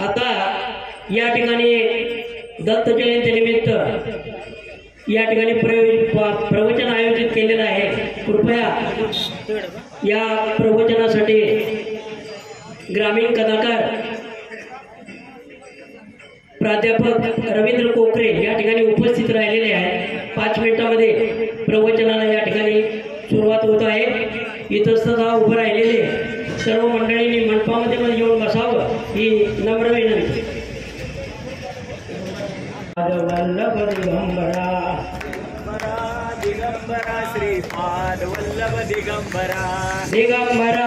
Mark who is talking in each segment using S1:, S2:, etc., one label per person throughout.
S1: आता या ठिकाणी दत्त जयंतीनिमित्त या ठिकाणी प्रवचन आयोजित केलेलं आहे। कृपया या प्रवचनासाठी ग्रामीण कलाकार प्राध्यापक रवींद्र कोकरे या ठिकाणी उपस्थित राहिलेले आहेत। 5 मिनिटांमध्ये प्रवचनाला या ठिकाणी सुरुवात होत आहे। इतस्ततः उभं राहिलेले सर्व मंडळींनी मंडपामध्ये येऊन बसावं ही नम्र विनंती। वल्लभ दिगंबरा
S2: दिगंबरा श्रीपाद वल्लभ दिगंबरा
S1: दिगंबरा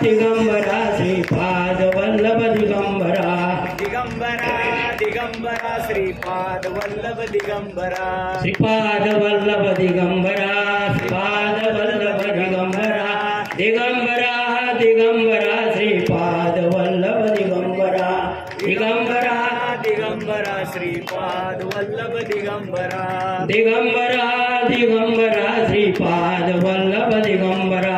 S1: दिगंबरा श्रीपाद वल्लभ दिगंबरा
S2: दिगंबरा दिगंबरा श्रीपाद वल्लभ दिगंबरा
S1: श्रीपाद वल्लभ दिगंबरा श्रीपाद वल्लभ दिगंबरा दिगंबरा दिगंबरा श्रीपाद वल्लभ दिगंबरा दिगंबरा
S2: दिगंबरा श्रीपाद वल्लभ दिगंबरा
S1: दिगंबरा दिगंबरा श्रीपाद वल्लभ दिगंबरा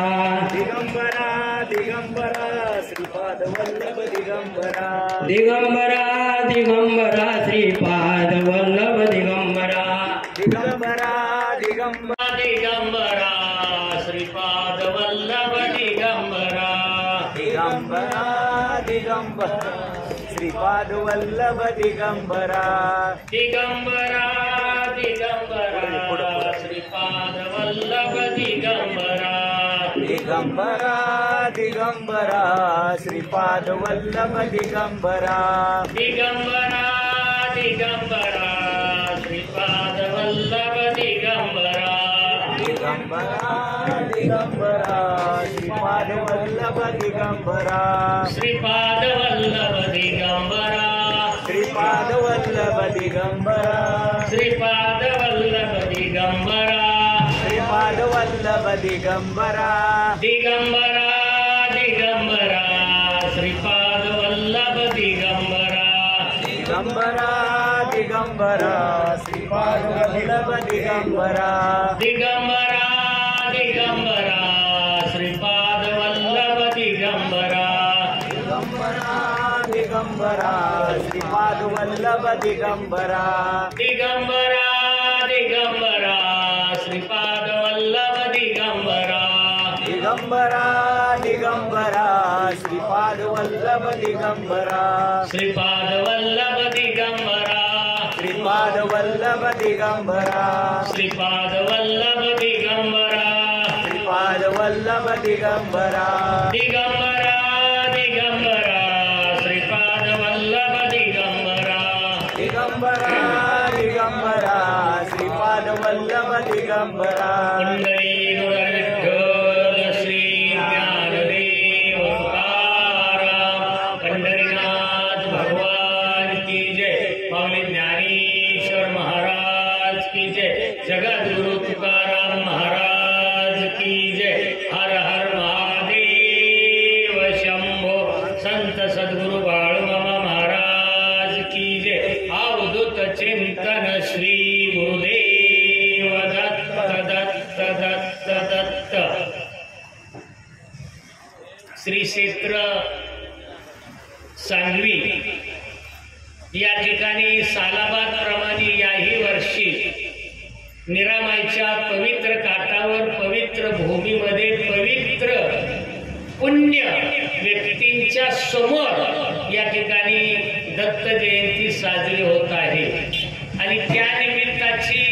S2: दिगंबरा दिगंबरा श्रीपाद वल्लभ दिगंबरा
S1: दिगंबरा दिगंबरा श्रीपाद वल्लभ दिगंबरा
S2: दिगंबरा दिगंबरा
S1: दिगंबरा श्रीपाद वल्लभ दिगंबरा
S2: दिगंबरा दिगंबरा श्रीपाद वल्लभ दिगंबरा
S1: दिगंबरा दिगंबरा श्रीपाद वल्लभ दिगंबरा
S2: दिगंबरा दिगंबरा श्रीपाद वल्लभ दिगंबरा
S1: दिगंबरा दिगंबरा श्रीपाद वल्लभ दिगंबरा
S2: दिगंबरा दिगंबरा श्रीपाद वल्लभ दिगंबरा
S1: श्रीपाद वल्लभ दिगंबरा
S2: श्रीपाद वल्लभ दिगंबरा
S1: श्रीपाद वल्लभ दिगंबरा
S2: श्रीपाद वल्लभ दिगंबरा
S1: दिगंबरा दिगंबरा श्रीपाद वल्लभ दिगंबरा
S2: दिगंबरा दिगंबरा श्रीपाद वल्लभ दिगंबरा
S1: दिगंबरा दिगंबरा श्रीपाद वल्लभ दिगंबरा
S2: दिगंबरा दिगंबरा श्रीपाद वल्लभ दिगंबरा
S1: दिगंबरा दिगंबरा श्रीपाद वल्लभ दिगंबरा
S2: दिगंबरा दिगंबरा श्रीपाद वल्लभ दिगंबरा
S1: श्रीपाद वल्लभ दिगंबरा
S2: श्रीपाद वल्लभ दिगंबरा
S1: श्रीपाद वल्लभ दिगंबरा
S2: श्रीपाद वल्लभ दिगंबरा
S1: दिगंबरा दिगंबरा श्रीपाद वल्लभ दिगंबरा
S2: दिगंबरा दिगंबरा श्रीपाद वल्लभ दिगंबरा
S1: पुंडरी गुरुविठ्ठल श्री ज्ञानदेव तुकाराम पंढरीनाथ भगवान की जय। माऊली ज्ञानेश्वर महाराज की जय। जगद्गुरु तुकाराम महाराज की जय। हर हर महादेव शंभो। संत सद्गुरु बाळूमामा महाराज की जय। अवधूत चिंतन श्री गुरुदेव दत्त दत्त दत्त दत्त। श्री क्षेत्र सांगवी या ठिकाणी सालाबाद प्रमाणे याही वर्षी निरामाईच्या पवित्र काठावर पवित्र भूमीमध्ये पवित्र पुण्य व्यक्तींच्या समोर या ठिकाणी दत्त जयंती साजरी होत आहे आणि त्या निमित्ताची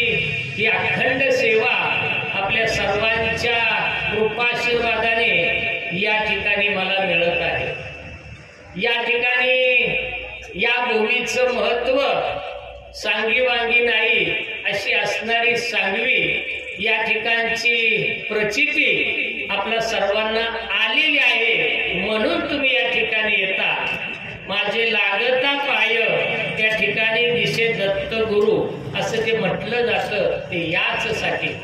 S1: ही अखंड सेवा आपल्या सर्वांच्या कृपाशीर्वादाने या ठिकाणी मला मिळत आहे। या ठिकाणी या भूमीचं महत्व सांगीवांगी नाही अशी असणारी सांगवी या ठिकाणची प्रचिती आपल्या सर्वांना आलेली आहे म्हणून तुम्ही या ठिकाणी येता। माझे लागता पाय त्या ठिकाणी दिसे दत्त गुरु असं जे म्हटलं जातं ते याचसाठी।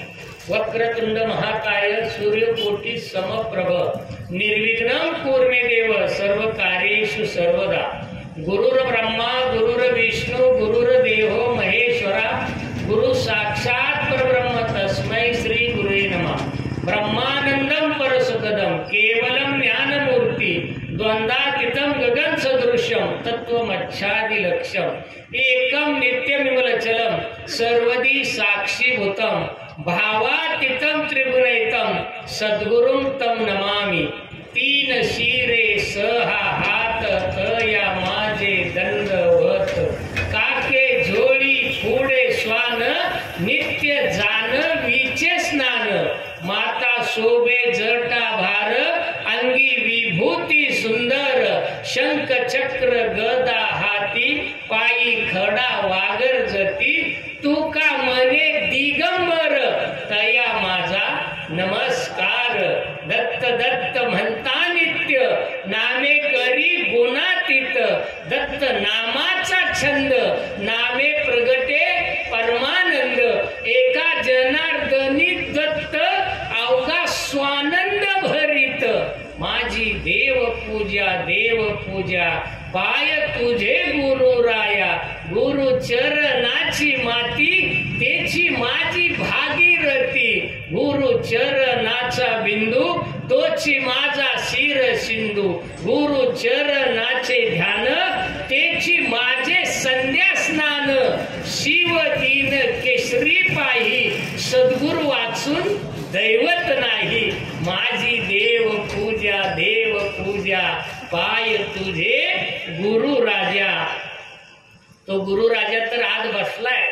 S1: वक्रतुंड महाकाय सूर्यकोटी समप्रभ निर्विघ्नं कुर्मे देव सर्व कार्येषु सर्वदा। गुरुर ब्रह्मा गुरुर विष्णू गुरुर देवो महेश्वरा गुरु साक्षात परब्रह्म तस्मै श्री गुरुवे नमः। ब्रह्मानंदम परसुखदम के
S3: केवलम ज्ञानमूर्ती द्वंद्वातीतं गगन सदृश्यम तत्वमच्छादि लक्ष्यम एकम नित्यमिवलचलम सर्वदी साक्षीभूतम भावातीतं त्रिगुणैतं सद्गुरुं तम नमामि तीन शिरे सहा हात तया माझे दंडवत काके झोळी पुढे श्वान नित्य जान विचे स्नान माता शोभे जटा भार अंगी विभूती सुंदर शंख चक्र गदा हाती पायी खडा वागर जती तू का मने दिगंबर तया माझा नमस्कार दत्त दत्त म्हणता नित्य नामे करी गुणातीत दत्त नामाचा छंद नामे प्रगटे परमानंद एका जनार्दनी दत्त अवघा स्वानंद भरित माझी देव पूजा पाय तुझे गुरु राया गुरु चरणाची माती तेची माझी भागीरथी गुरु चरणाचा बिंदू तोची माझा शिर सिंधू गुरु चरणाचे ध्यान तेची माझे संध्या स्नान शिव दीन केसरी पाही सद्गुरु वाचून दैवत नाही माझी देव पूजा पाय तुझे गुरु राजा तो गुरु राजा तर आज बसलाय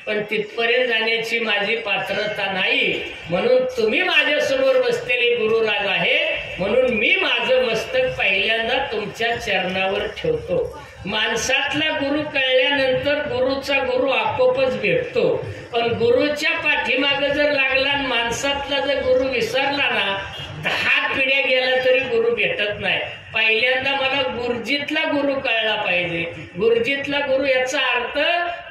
S3: पण तिथपर्यंत जाण्याची माझी पात्रता नाही म्हणून तुम्ही माझ्या समोर बसलेले गुरुराज आहे म्हणून मी माझं मस्तक पहिल्यांदा तुमच्या चरणावर ठेवतो माणसातला गुरु कळल्यानंतर गुरुचा गुरु आपोआपच भेटतो पण गुरुच्या पाठीमागे जर लागला आणि माणसातला जर गुरु विसरला ना 10 पिढ्या गेला तरी गुरु भेटत नाही पहिल्यांदा मला गुरुजीतला गुरु कळला पाहिजे गुरुजीतला गुरु याचा अर्थ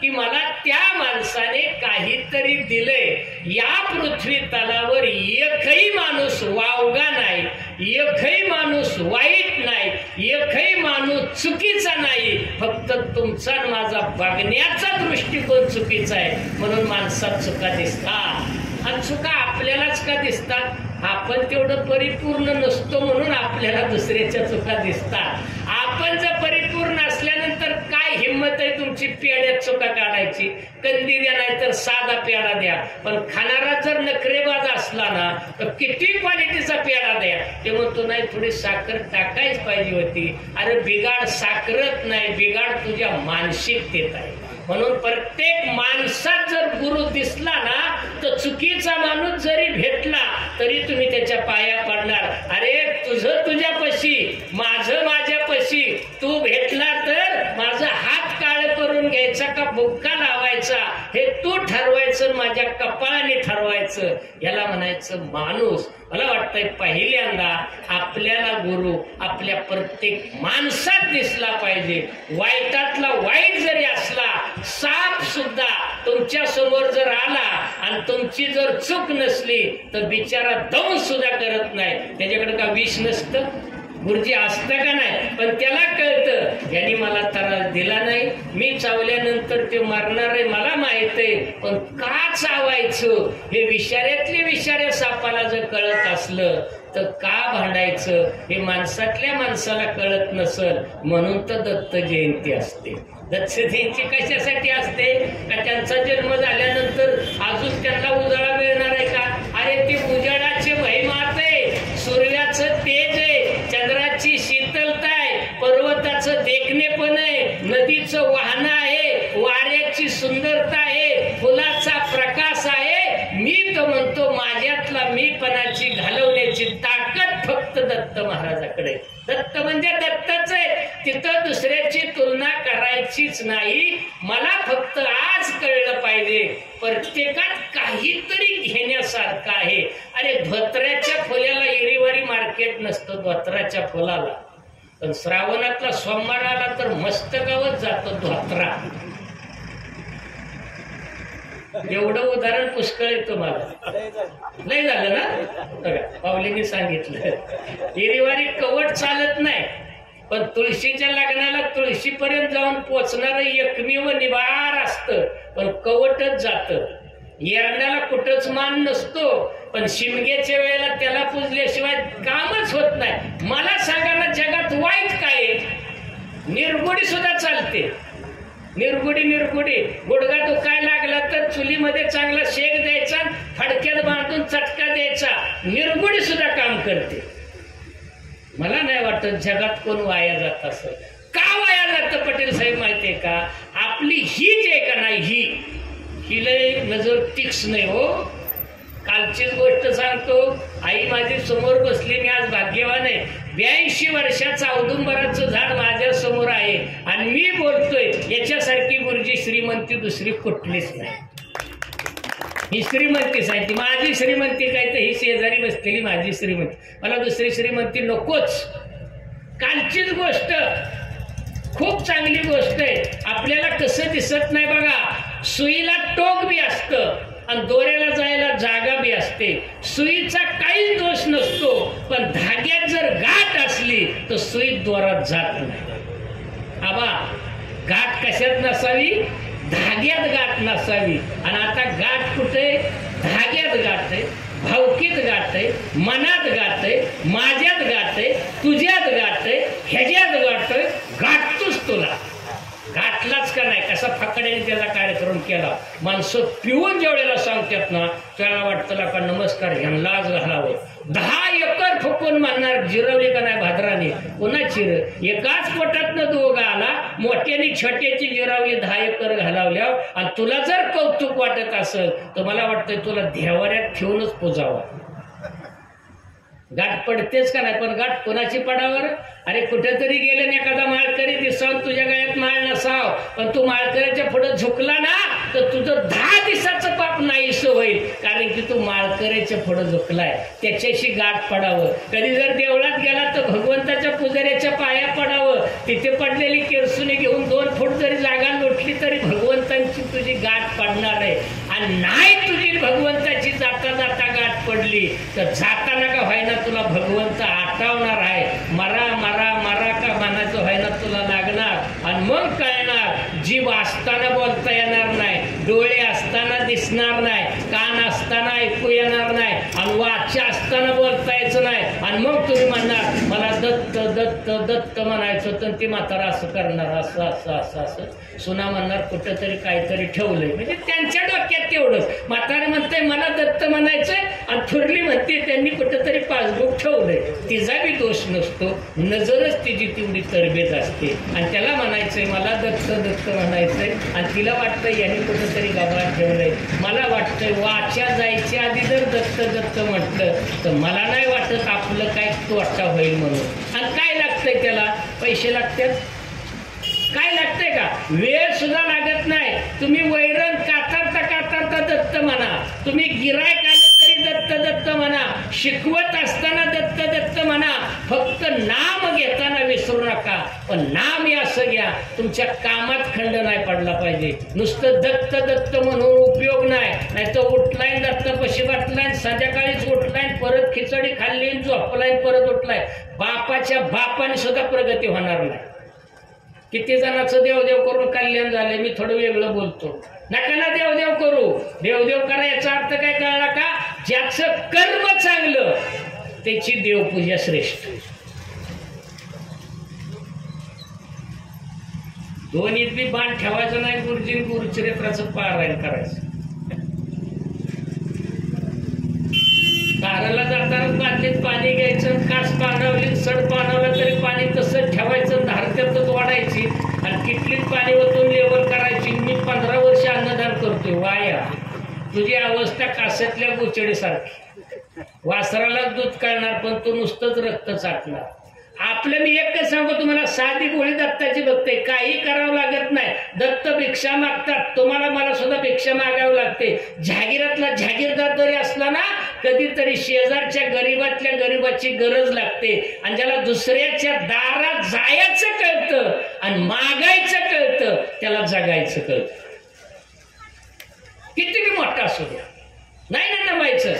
S3: की मला त्या माणसाने काहीतरी दिलंय या पृथ्वी तलावर एकही माणूस वावगा नाही एकही माणूस वाईट नाही एकही माणूस चुकीचा नाही फक्त तुमचा माझा बघण्याचा दृष्टिकोन चुकीचा आहे म्हणून माणसात चुका दिसतात आणि चुका आपल्यालाच का दिसतात आपण तेवढं परिपूर्ण नसतो म्हणून आपल्याला दुसऱ्याच्या चुका दिसतात आपण जर परिपूर्ण असल्यानंतर काय हिंमत आहे तुमची पेड्यात चुका काढायची कंदी द्या नाही तर साधा पेढा द्या पण खाणारा जर नखरेबाज असला ना तर किती क्वालिटीचा पेढा द्या ते म्हणतो नाही थोडी साखर टाकायच पाहिजे होती अरे बिगाड साखरत नाही बिगाड तुझ्या मानसिकतेत आहे म्हणून प्रत्येक माणसात जर गुरु दिसला ना तर चुकीचा माणूस जरी भेटला तरी तुम्ही त्याच्या पाया पडणार अरे तुझं तुझ्यापाशी माझं माझ्यापाशी तू भेटला तर माझा हात काळ करून घ्यायचा का बुक्का लावायचा हे तू ठरवायचं माझ्या कपाळाने ठरवायचं याला म्हणायचं माणूस मला वाटतंय पहिल्यांदा आपल्याला गुरु आपल्या प्रत्येक माणसात दिसला पाहिजे वाईटातला वाईट जरी असला साप सुद्धा तुमच्या समोर जर आला आणि तुमची जर चूक नसली तर बिचारा दंश सुद्धा करत नाही त्याच्याकडे का विष नसतं गुरुजी असतं का नाही पण त्याला कळतं यांनी मला त्रास दिला नाही मी चावल्यानंतर ते मारणार आहे मला माहित आहे पण का चावायचं हे विषाऱ्यातले विषाऱ्या सापाला जर कळत असलं तर का भांडायचं हे माणसातल्या माणसाला कळत नसल म्हणून तर दत्त जयंती असते दत्त जयंती कशासाठी असते का त्यांचा जन्म झाल्यानंतर अजून त्यांना उजाळा मिळणार आहे का अरे ते उजाडाचे महिमात आहे सूर्याचं तेज आहे चंद्राची शीतलता आहे पर्वताचं देखणेपण आहे नदीचं वाहन आहे वाऱ्याची सुंदरता आहे फुलाचा प्रकाश आहे मी तर म्हणतो माझ्यातला मीपणाची घालवण्याची ताकद फक्त दत्त महाराजाकडे दत्त म्हणजे दत्तच आहे तिथं दुसऱ्याची तुलना करायचीच नाही मला फक्त आज कळलं पाहिजे प्रत्येकात काहीतरी घेण्यासारखं आहे अरे धोत्र्याच्या फुल्याला इरीवारी मार्केट नसतं धोत्राच्या फुलाला पण श्रावणातला सोमवार आला तर मस्तकावच जातो धोत्रा एवढं उदाहरण पुष्कळ आहे तुम्हाला नाही झालं ना बघा पावलीने सांगितलं इरीवारी कवट चालत नाही पण तुळशीच्या लग्नाला तुळशीपर्यंत जाऊन पोचणार एकमेव निभार असतं पण कवटच जातं येरण्याला कुठंच मान नसतो पण शिमग्याच्या वेळेला त्याला पूजल्याशिवाय कामच होत नाही. मला सांगा ना, जगात वाईट काय आहे? निर्गुडी सुद्धा चालते. निर्गुडी गुडघा दुखायला लागला तर चुलीमध्ये चांगला शेक द्यायचा, फडक्यात बांधून चटका द्यायचा. निर्गुडी सुद्धा काम करते. मला नाही वाटत जगात कोण वाया जात असं. का वाया जातं पटेल साहेब माहितीये का? आपली हीच आहे का नाही, ही लय नजर तीक्ष नाही हो. कालचीच गोष्ट सांगतो. आई माझी समोर बसली, मी आज भाग्यवान आहे. 82 वर्षाचं औदुंबराचं झाड माझ्या समोर आहे आणि मी बोलतोय. याच्यासारखी गुरुजी श्रीमंती दुसरी कुठलीच नाही. ही श्रीमंती सांगते. माझी श्रीमंती काय तर ही शेजारी बसलेली माझी श्रीमंती. मला दुसरी श्रीमंती नकोच. कालचीच गोष्ट खूप चांगली गोष्ट आहे. आपल्याला कसं दिसत नाही बघा. सुईला टोक बी असतं आणि दोऱ्याला जायला जागा बी असते. सुईचा काही दोष नसतो, पण धाग्यात जर गाठ असली तर सुई दोरात जात नाही. आबा, गाठ कशात नसावी? धाग्यात गाठ नसावी. आणि आता गाठ कुठे? धाग्यात गाठ आहे, भावकीत गाठ आहे, मनात गाठ आहे, माझ्यात गाठ आहे, तुझ्यात गाठ आहे, ह्याच्यात गाठ आहे. गाठतोच तुला. गाठलाच का नाही? कसा फकड्याने त्याचा कार्यक्रम केला. माणसं पिऊन जेवढ्याला सांगतात ना, त्याला वाटतं का नमस्कार ह्यांनाच घालावं. 10 एकर फुकून म्हणणार जिरवली का नाही भाद्राने. पुन्हा चिर एकाच पोटातनं दोघं आला. मोठ्याने छोट्याची जिरावली 10 एकर घालावल्या. आणि तुला जर कौतुक वाटत असेल तर मला वाटतं तुला देवाऱ्यात ठेवूनच पूजावा. गाठ पडतेच का नाही? पण गाठ कोणाची पडावर? अरे कुठेतरी गेले ना, एखादा माळकरी दिसावं, तुझ्या गळ्यात माळ नसाव, पण तू माळकऱ्याच्या पुढे झुकला ना तर तुझं 10 दिवसाचं पाप नाहीस होईल. कारण की तू माळकऱ्याच्या पुढे झुकलाय. त्याच्याशी गाठ पडावं. कधी जर देवळात गेला तर भगवंताच्या पुजाऱ्याच्या पाया पडावं. तिथे पडलेली केरसुनी घेऊन 2 फूट जरी जागा लोटली तरी भगवंतांची तुझी गाठ पडणार आहे. आणि नाही तुझी भगवंताची जाता जाता गाठ पडली तर जाताना का व्हायना तुला भगवंत आठवणार आहे. मरा मरा मरा का म्हणायचं व्हायना तुला लागणार. आणि मग कळणार. जीभ असताना बोलता येणार नाही, डोळे असताना दिसणार नाही, कान असताना ऐकू येणार नाही, आणि वाचा असताना बोलता यायचं नाही. आणि मग तुम्ही म्हणणार मला दत्त दत्त दत्त म्हणायचं, तर ती म्हातारा असं करणार, असं असं असं असं. सुना म्हणणार कुठंतरी काहीतरी ठेवलंय. म्हणजे त्यांच्या डोक्यात तेवढंच. म्हातारे म्हणते मला दत्त म्हणायचंय, आणि थोरली म्हणते त्यांनी कुठंतरी पासबुक ठेवलंय. तिचा बी दोष नसतो. नजरच तिची तेवढी तरबेज असते. आणि त्याला म्हणायचंय मला दत्त दत्त म्हणायचंय, आणि तिला वाटतं यांनी कुठंतरी गबाळ ठेवलंय. मला वाटतंय वाच्या जायच्या आधी जर दत्त दत्त म्हटलं तर मला नाही वाटत आपलं काय तोटा होईल म्हणून. आणि काय लागतंय त्याला? पैसे लागतात. काय लागतंय का? वेळ सुद्धा लागत नाही. तुम्ही वैरण कातरता कातरता दत्त म्हणा, तुम्ही गिरायक आलं तरी दत्त दत्त म्हणा, शिकवत असताना दत्त दत्त म्हणा. फक्त नाम घेताना विसरू नका. पण नाम असं घ्या तुमच्या कामात खंड नाही पडला पाहिजे. नुसतं दत्त दत्त म्हणून उपयोग नाही. नाहीतर उठलाय दत्त पशी वाटलाय, संध्याकाळीच उठलाय, परत खिचडी खाल्ली, झोपलाय, परत उठलाय. बापाच्या बापाने सुद्धा प्रगती होणार नाही. किती जणांचं देवदेव करून कल्याण झालंय. मी थोडं वेगळं बोलतो. नका ना देवदेव करू. देवदेव करा याचा अर्थ काय कळला का? ज्याचं कर्म चांगलं त्याची देवपूजा श्रेष्ठ. दोन्हीत बी बाण ठेवायचं नाही. गुरुजी गुरुचरित्राचं पारायण करायचं. दाराला जाताना बादलीत पाणी घ्यायचं, कास पाणवली सड पाणवलं तरी पाणी तसंच ठेवायचं, धारत्यातच वाढायची आणि किटलीत पाणी ओतून लेवल करायची. मी 15 वर्ष अन्नदान करतोय. वाया तुझी अवस्था कासातल्या गोचडीसारखी. वासराला दूध काढणार पण तो नुसतंच रक्त चाटणार. आपलं मी एकच सांगू तुम्हाला, साधी गोळी दत्ताची बघते. काही करावं लागत नाही. दत्त भिक्षा मागतात. तुम्हाला मला सुद्धा भिक्षा मागावी लागते. जहागीरातला जहागीरदार जरी असला ना, कधीतरी शेजारच्या गरीबातल्या गरीबाची गरज लागते. आणि ज्याला दुसऱ्याच्या दारात जायचं कळतं आणि मागायचं कळतं त्याला जगायचं कळतं. किती बी मोठा असू द्या, नाही ना नमायचं.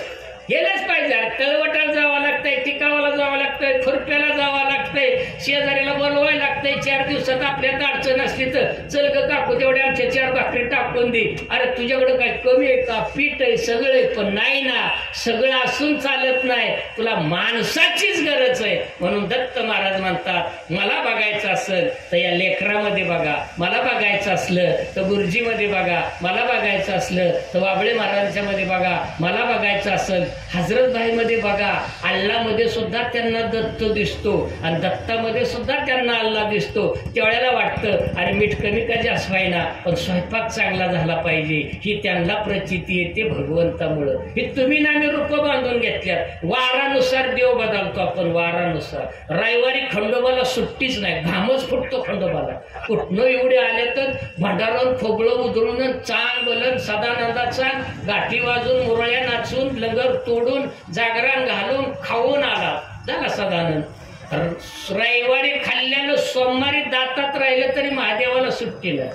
S3: गेलंच पाहिजे. तळवटाला जावं लागतंय, टिकावाला जावं लागतंय, खुरप्याला जावं लागतंय, शेजारीला बोलवायला लागतंय. 4 दिवसात आपल्या अडचण असली तर चल ग काकू तेवढ्या आमच्या 4 भाकरी टाकून दे. अरे तुझ्याकडे काय कमी आहे का? पीठ आहे सगळं आहे. पण नाही ना, सगळं असून चालत नाही, तुला माणसाचीच गरज आहे. म्हणून दत्त महाराज म्हणतात मला बघायचं असेल तर या लेकरामध्ये बघा, मला बघायचं असलं तर गुरुजीमध्ये बघा, मला बघायचं असलं तर वाबळे महाराजांच्या मध्ये बघा, मला बघायचं असेल हजरतभाई मध्ये बघा. अल्लामध्ये सुद्धा त्यांना दत्त दिसतो आणि दत्तामध्ये सुद्धा त्यांना अल्लाह दिसतो. त्यावेळेला वाटतं अरे मीठ कमी का जास्त व्हायना, पण स्वयंपाक चांगला झाला पाहिजे ही त्यांना प्रचिती येते भगवंतामुळं. हे तुम्ही नामे रूप बांधून घेतल्यात. वारानुसार देव बदलतो आपण, वारानुसार. रविवारी खंडोबाला सुट्टीच नाही, घामच फुटतो खंडोबाला. कुठनं एवढे आले तर भंडारून खोबळं उधळून चांग बोलून सदानंदाचा गाठी वाजून मुरळ्या नाचून लंगर तोडून जागरण घालून खाऊन आला झाला सदानंद. रविवारी खाल्ल्यानं सोमवारी दातात राहिलं तरी महादेवाला सुट्टी नाही.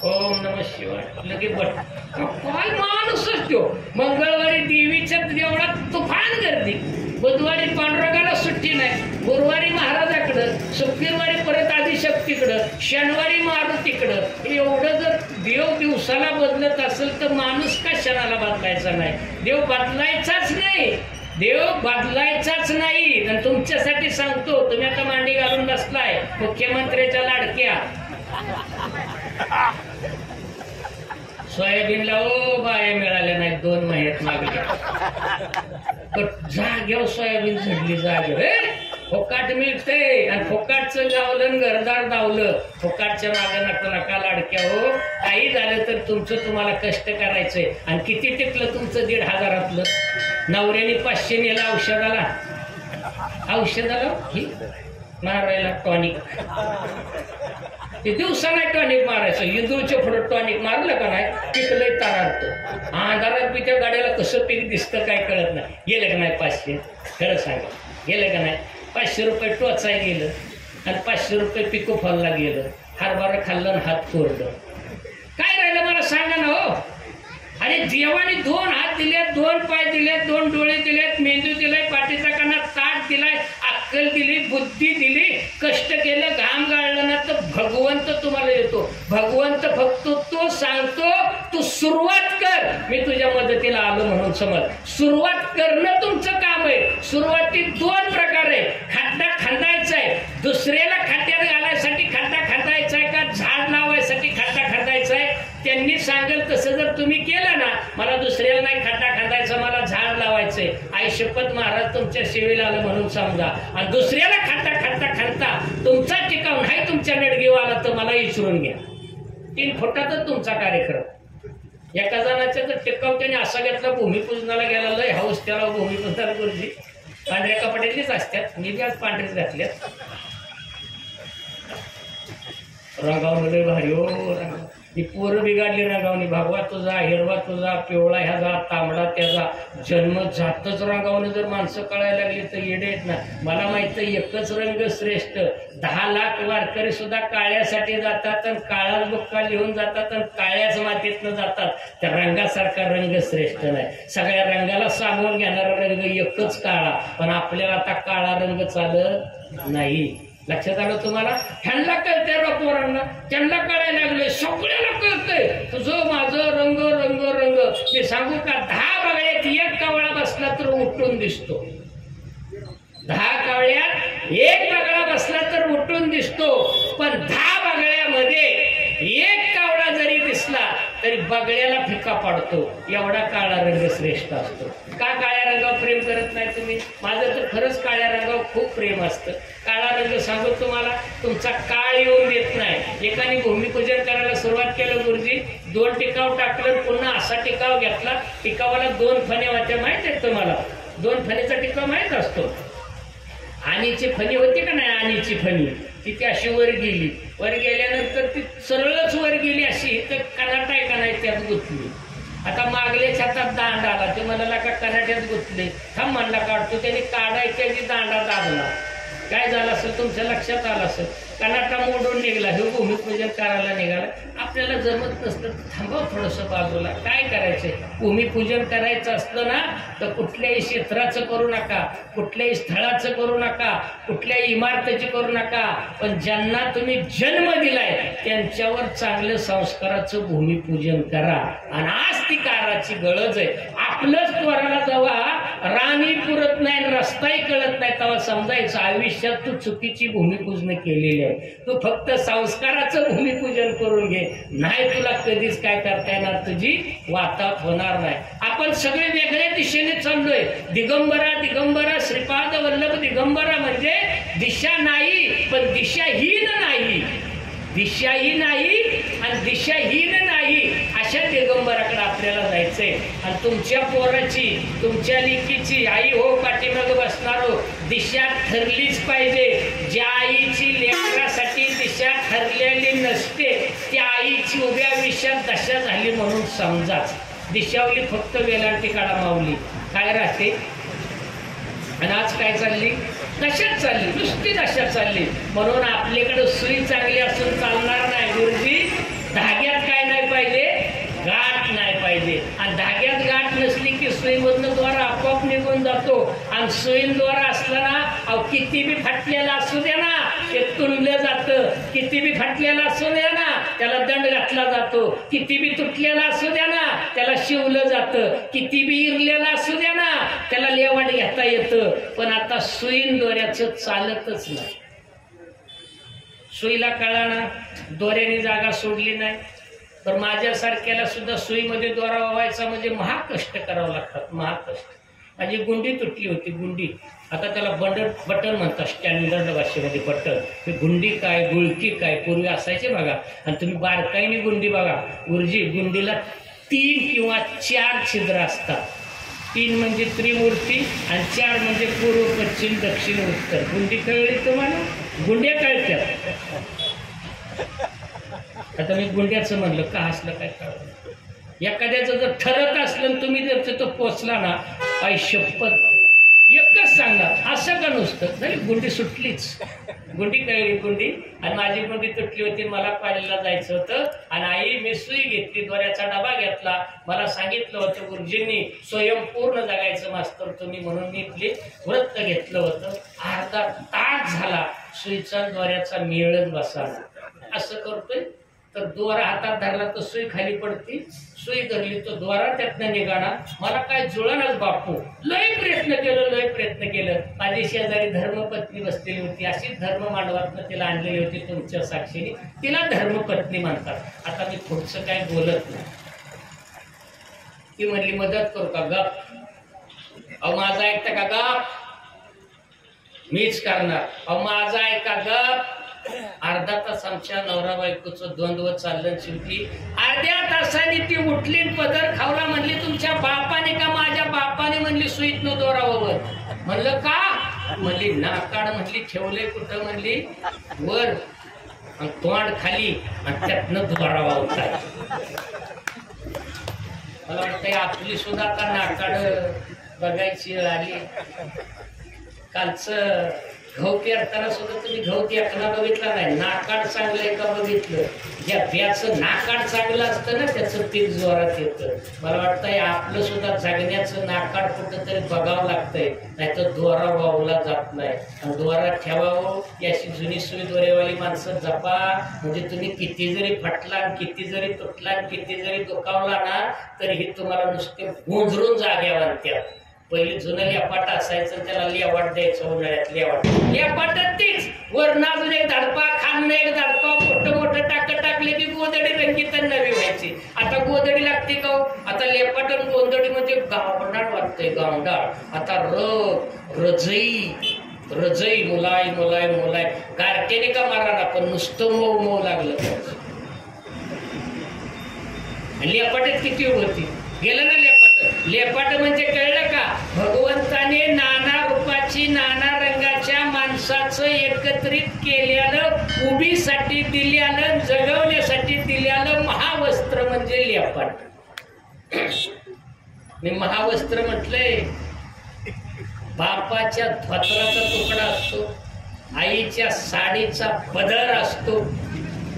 S3: ओम नमः शिवाय लगे बट काय माणूस असतो. मंगळवारी देवीच्या देवळात तुफान गर्दी, बुधवारी पांडुरंगाला सुट्टी नाही, गुरुवारी महाराजाकडं, शुक्रवारी परत आदिशक्तीकडं, शनिवारी मारुतीकडं. एवढं जर देव दिवसाला बदलत असेल तर माणूस का क्षणाला बदलायचा नाही? देव बदलायचाच नाही, देव बदलायचाच नाही. आणि तुमच्यासाठी सांगतो, तुम्ही आता मांडी घालून बसलाय मुख्यमंत्र्याच्या लाडक्या सोयाबीनला बाया मिळाल्या नाही, 2 महिन्यात मागल्या. जागेवर सोयाबीन झडली जागेवर. फोकाट मिळते आणि फोकाटचं गावलं घरदार दावलं. फोकाटच्या मागे नको नका लाडक्या हो. काही झालं तर तुमचं तुम्हाला कष्ट करायचंय. आणि किती टिकलं तुमचं 1,500. नवऱ्याने 500 नेला औषधाला ही मारायला टॉनिक. ते दिवसाला टॉनिक मारायचं. इंदूरच्या पुढे टॉनिक मारलं का नाही पिकलंय ताराडतं. अंधारात बी त्या गाड्याला कसं पीक दिसतं काय कळत नाही. गेलं का नाही 500? खरं सांगा गेलं का नाही? 500 रुपये टोचाय गेलं आणि 500 रुपये पिको फॉलला गेलं. हरभरा खाल्लं आणि हात कोरडं. काय राहिलं मला सांगा ना हो. अरे देवाने 2 हात दिलेत, 2 पाय दिलेत, 2 डोळे दिलेत, मेंदू दिलाय, पाठीचा काना ताट दिलाय, अक्कल दिली, बुद्धी दिली, कष्ट केलं, घाम गाळलं ना तर भगवंत तुम्हाला येतो. भगवंत फक्त तो सांगतो तू सुरुवात कर, मी तुझ्या मदतीला आलो म्हणून समज. सुरुवात करणं तुमचं काम आहे. सुरुवातीत 2 प्रकार आहे. खड्डा खंदायचा आहे, दुसऱ्याला खड्ड्यात घालायसाठी खड्डा खंदायचा आहे का झाड लावायसाठी खड्डा खंदायचा आहे. त्यांनी सांगेल तसं जर तुम्ही केलं ना, मला दुसऱ्याला नाही खड्डा खंदायचा, मला झाड लावायचंय, आई शपथ महाराज तुमच्या सेवेला आलं म्हणून समजा. आणि दुसऱ्याला खड्डा खंदता तुमचा टिकाव नाही तुमच्या नडगेवाला तर मला विचारून घ्या. 3 फुटातच तुमचा कार्यक्रम. एका जणाच्या तर टिकाव त्याने असा घेतला, भूमिपूजनाला गेला, लय हाऊस त्याला भूमिपूजनाला गुरुजी. पांढऱ्या कपड्यातलीच असतात, मी बी आज पांढरेच घातल्यात. रंगावून लय भारी हो रंगाव. ती पोरं बिघाडली रंगावणी. भगवा तुझा, हिरवा तुझा, पिवळा ह्याचा, तांबडा त्याचा. जन्म जातच रंगावणी जर माणसं कळायला लागली तर येडे आहेत ना. मला माहित आहे एकच रंग श्रेष्ठ. 10 लाख वारकरी सुद्धा काळ्यासाठी जातात आणि काळाच बुक्का लिहून जातात आणि काळ्याच मातीतनं जातात. त्या रंगासारखा रंग श्रेष्ठ नाही. सगळ्या रंगाला सामावून घेणारा रंग एकच काळा. पण आपल्याला आता काळा रंग चालत नाही. लक्षात आलं तुम्हाला? ह्यांना कळतंय पोरांना, त्यांना कळायला लागले, सगळ्याला कळतंय तुझं माझं रंग रंग रंग. मी सांगू का 10 बागड्यात 1 कावळा बसला तर उठून दिसतो. 10 कावळ्यात 1 बागडा बसला तर उठून दिसतो. पण 10 बागड्यामध्ये 1 कावळा जरी दिसला तरी बगड्याला फिका पाडतो. एवढा काळा रंग श्रेष्ठ असतो. का काळ्या रंगावर प्रेम करत नाही तुम्ही? माझं तर खरंच काळ्या रंगावर खूप प्रेम असतं. काळा रंग सांगू तुम्हाला, तुमचा काळ येऊन देत नाही. एकाने भूमिपूजन करायला सुरुवात केलं गुरुजी, 2 टिकाव टाकलं, पुन्हा असा टिकाव घेतला. टिकावाला 2 फणे होत्या माहित आहेत तुम्हाला? 2 फणीचा टिकाव माहित असतो. आणीची फणी होती का नाही? आणीची फणी ती अशी वर गेली. वर गेल्यानंतर ती सरळच वर गेली अशी, तर कनाट आहे का नाही त्यात गुंतली. आता मागल्याच्या हातात दांड आला, ते म्हणाला का कनाट्यात गुंतले, थांब म्हणला काढतो. त्याने काढायच्या दांडा दाबला. काय झाला असेल, तुमच्या लक्षात आलं असेल, कनाटा मोडून निघाला, हे भूमिपूजन करायला निघाला. आपल्याला जमत नसतं तर थांबव थोडंसं बाजूला. काय करायचंय? भूमिपूजन करायचं असतं ना तर कुठल्याही क्षेत्राचं करू नका, कुठल्याही स्थळाचं करू नका, कुठल्याही इमारतीची करू नका, पण ज्यांना तुम्ही जन्म दिलाय त्यांच्यावर चांगलं संस्काराचं भूमिपूजन करा. आणि आज ती काराची गरज आहे. आपलंच त्वराला जेव्हा राणी पुरत नाही, रस्ताही कळत नाही, तेव्हा समजायचं आयुष्यात तू चुकीची भूमिपूजन केलेली आहे. तू फक्त संस्काराचं भूमिपूजन करून घे, नाही तुला कधीच काय करता येणार, तुझी वातावत होणार नाही. आपण सगळे वेगळ्या दिशेने चाललोय. दिगंबरा दिगंबरा श्रीपाद वल्लभ दिगंबरा म्हणजे दिशा नाही पण दिशाहीन नाही, दिशाही नाही आणि दिशाहीन नाही अशा दिगंबराकडे आपल्याला जायचंय. आणि तुमच्या पोराची, तुमच्या लेकीची, आई हो पाठीमागे बसणारो, दिशा ठरलीच पाहिजे. ज्या आईची लेकरासाठी दिशा ठरलेली नसते त्या आईची उभ्या आयुष्यात दशा झाली म्हणून समजाच. दिशावली फक्त वेलांटी काढा माऊली काय राहते. आणि आज काय चालली? दशात चालली, नुसती दशात चालली. म्हणून आपल्याकडे सुई चांगली असून चालणार नाही गुरुजी. धाग्यात काय नाही पाहिजे? गाठ नाही पाहिजे. आणि धाग्यात गाठ नसली की सुईमधनं द्वारा आपोआप निघून जातो. आणि सुईंद्वारा असला ना, अहो किती बी फाटलेला असू द्या ना ते तुटलं जातं, किती बी फाटलेला असू द्या ना त्याला दंड घातला जातो, किती बी तुटलेला असू द्या ना त्याला शिवलं जातं, किती बी इरलेला असू द्या ना त्याला लेवाट घेता येतं. पण आता सुईन दोऱ्याचं चालतच नाही. सुईला कळा ना, दोऱ्याने जागा सोडली नाही तर माझ्यासारख्याला सुद्धा सुईमध्ये दोरा वावायचा म्हणजे महाकष्ट करावं लागतात, महाकष्ट. माझी गुंडी तुटली होती, गुंडी. आता त्याला बटन म्हणतात स्टँडर्ड भाषेमध्ये बटन. ही गुंडी काय, गुळकी काय पूर्वी असायचे बघा. आणि तुम्ही बारकाईने गुंडी बघा गुरुजी, गुंडीला 3 किंवा 4 छिद्र असतात. 3 म्हणजे त्रिमूर्ती आणि 4 म्हणजे पूर्व, पश्चिम, दक्षिण, उत्तर. गुंडी कळली तुम्हाला? गुंड्या कळतात. आता मी गुंड्याचं म्हणलं का हसलं काय कळलं? एखाद्याचं जर ठरत असलं तुम्ही जर तिथं पोचला ना, आई शपथ एकच सांगणार असं का नुसतं नाही. गुंडी सुटलीच, गुंडी कळली गुंडी. आणि माझी गुंडी तुटली होती, मला कॉलेजला जायचं होतं. आणि आई मी सुई घेतली, दोऱ्याचा डबा घेतला. मला सांगितलं होतं गुरुजींनी स्वयंपूर्ण जगायचं मास्तर तुम्ही, म्हणून मी इथले व्रत घेतलं होतं. अर्धा तास झाला सुईचा दोऱ्याचा मेळच बसाला. असं करतोय तर दोरा हातात धरला तर सुई खाली पडती, सुई धरली तर दोरा त्यातनं निघाला. मला काय जुळणारच बापू. लय प्रयत्न केलं. माझी शेजारी धर्मपत्नी बसलेली होती, अशीच धर्म मांडवातनं तिला आणलेली होती तुमच्या साक्षीने. तिला धर्मपत्नी म्हणतात. आता मी पुढचं काय बोलत नाही. ती म्हणली मदत करू का? गप. अहो माझा ऐकता का? गप. मीच करणार. अहो माझा ऐका. गप. अर्धा तास आमच्या नवरा बायकोचं द्वंद्व चाललं. शेवटी अर्ध्या तासाने ती उठली, पदर खावला. म्हणली तुमच्या बापाने का माझ्या बापाने? म्हणली सुईतनं दोरावर. म्हणलं का? म्हणली नाकाड. म्हणली ठेवलंय कुठं? म्हणली वर आणि तोंड खाली आणि त्यातनं दोरा वावताय. मला वाटतंय आपली सुद्धा आता नाकाड बघायची वेळ आली. कालचं गहू पेरताना सुद्धा तुम्ही गहू पेरताना बघितला नाही, नाकाड चांगलं आहे का बघितलं? ज्या ब्याचं नाकाड चांगलं असतं ना त्याचं पीक जोरात येतं. मला वाटतंय आपलं सुद्धा जगण्याचं नाकाड कुठं तरी बघावं लागतंय, नाही तर दोरा वावला जात नाही. आणि दोरा ठेवावं याची जुनी सुई दोरेवाली माणसं जपा. म्हणजे तुम्ही किती जरी फटला, किती जरी तुटला, किती जरी दुखावला ना तरीही तुम्हाला नुसते गोंधळून जाग्यावर आणत्यात. पहिले जुनं लेपाट असायचं, त्याला लेवाट द्यायचं उन्हाळ्यात. लेपाटात तीच वरण अजून एक धडपा, खाणं एक धडपा, मोठं टाकले की गोदडी रंगीत नवी व्हायची. आता गोदडी लागते का? आता लेपाट आणि गोंधडी म्हणजे गावंडाळ वाटतंय, गावंडाळ. आता रजई मुलाय गारट्याने का मारा, पण नुसतं मऊ लागलं. लेपाटात किती होती गेलं ना लेपाट म्हणजे कळलं का? भगवंताने नाना रूपाची, नाना रंगाच्या माणसाचं एकत्रित केल्यानं, उभीसाठी दिल्यानं, जगवण्यासाठी दिल्यानं महावस्त्र म्हणजे लेपाट. मी महावस्त्र म्हटलंय. बापाच्या धोत्राचा तुकडा असतो, आईच्या साडीचा पदर असतो,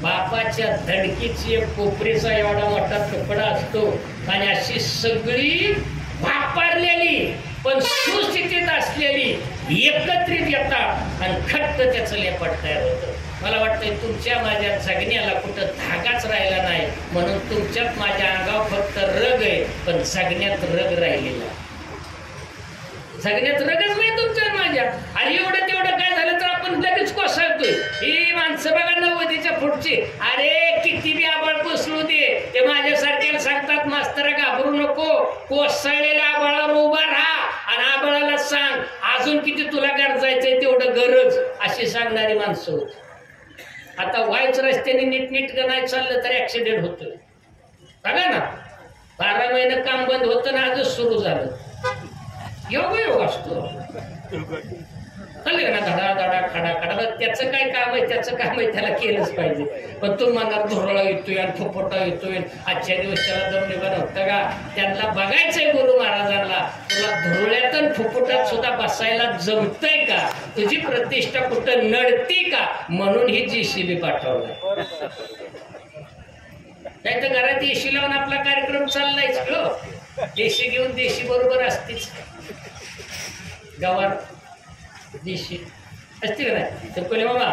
S3: बापाच्या धडकीची एक कोपरीचा एवढा मोठा तुकडा असतो, आणि अशी सगळी वापरलेली पण सुस्थितीत असलेली एकत्रित येतात आणि खट्ट त्याचं लेपट तयार होतं. मला वाटतंय तुमच्या माझ्या जगण्याला कुठं धागाच राहिला नाही, म्हणून तुमच्यात माझ्या अंगावर फक्त रग आहे, पण जगण्यात रग राहिलेला, जगण्यात रगच नाही तुमच्या माझ्या. आणि एवढं तेवढं काय झालं तर आपण लगेच कोसळतोय. ही माणसं बघा 90च्या पुढची, अरे किती बी आबाळ कोसळू दे, ते माझ्यासारख्याला सांगतात मास्तर घाबरू नको, कोसळलेल्या आबाळावर उभा राहा आणि आबाळाला सांग अजून किती तुला गरजायचंय तेवढं गरज, अशी सांगणारी माणसं होती. आता वाईच रस्त्याने नीटनीटकं नाही चाललं तर ऍक्सिडेंट होतोय. बघा ना, 12 महिने काम बंद होतं ना, आजच सुरू झालं. योग असतो चालेल ना, धडा धडा खडा खडा, त्याचं काय काम आहे, त्याचं काम आहे, त्याला केलंच पाहिजे. पण तू मनात धुरळा येतोय आणि फुफटा येतोय, आजच्या दिवस त्याला दम निघालं होतं का? त्यांना बघायचंय गुरु महाराजांना, तुला धुरळ्यात आणि फुफुटात सुद्धा बसायला जमतंय का? तुझी प्रतिष्ठा कुठं नडती का? म्हणून ही JCB पाठवलाय. नाही तर घरात एसी लावून आपला कार्यक्रम चाललायच हो. देशी घेऊन देशी बरोबर असतीच, गावात देशी असते का नाही? तर कोणी मामा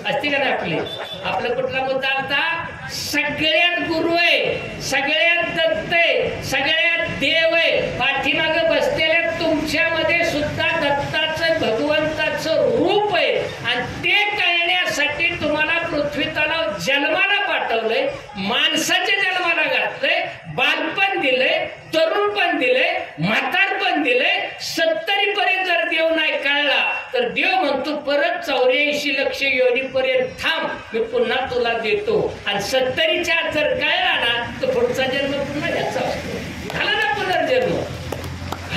S3: असते का नाही? आपलं कुठला मुद्दा आता? सगळ्यात गुरु आहे, सगळ्यात दत्त आहे, सगळ्यात देव आहे. पाठीमागं बसलेल्या तुमच्यामध्ये सुद्धा दत्ताचं भगवंताचं रूप आहे, आणि ते कळण्यासाठी तुम्हाला पृथ्वी तलाव जन्माला पाठवलंय, माणसाच्या जन्माला घातलंय, बालपण दिलंय, तरुणपण दिलंय, म्हातारपण दिलंय. 70 पर्यंत जर देव नाही कळला तर देव म्हणतो परत 84 लक्ष योनीपर्यंत थांब, मी पुन्हा तुला देतो. आणि 70च्या आत जर कळला ना तर पुढचा जन्म पुन्हा याचा असतो. झाला ना पुनर्जन्म?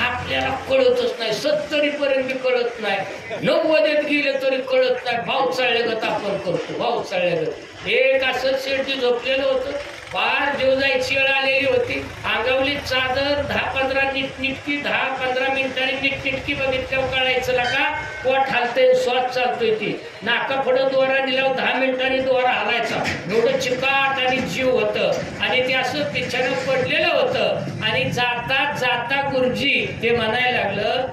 S3: आपल्याला कळतच नाही, 70 पर्यंत कळत नाही, 90 गेले तरी कळत नाही. भाव चाळल्यागत आपण करतो, भाव चाळल्यागत. एक असं शेवटी झोपलेलं होतं, फार जीव जायची वेळ आलेली होती. अंगावली चादर 10-15 नीटनीटकी, 10-15 मिनिटांनी नीटनीटकी बघितल्यावर कळायचं का पोट हालतंय, श्वास चालतोय. ती नाका पुढं दोरा दिल्यावर 10 मिनिटांनी दोरा हालायचा. एवढं चिकाट आणि जीव होतं, आणि ते असं पिछानं पडलेलं होतं. आणि जाता जाता गुरुजी ते म्हणायला लागलं,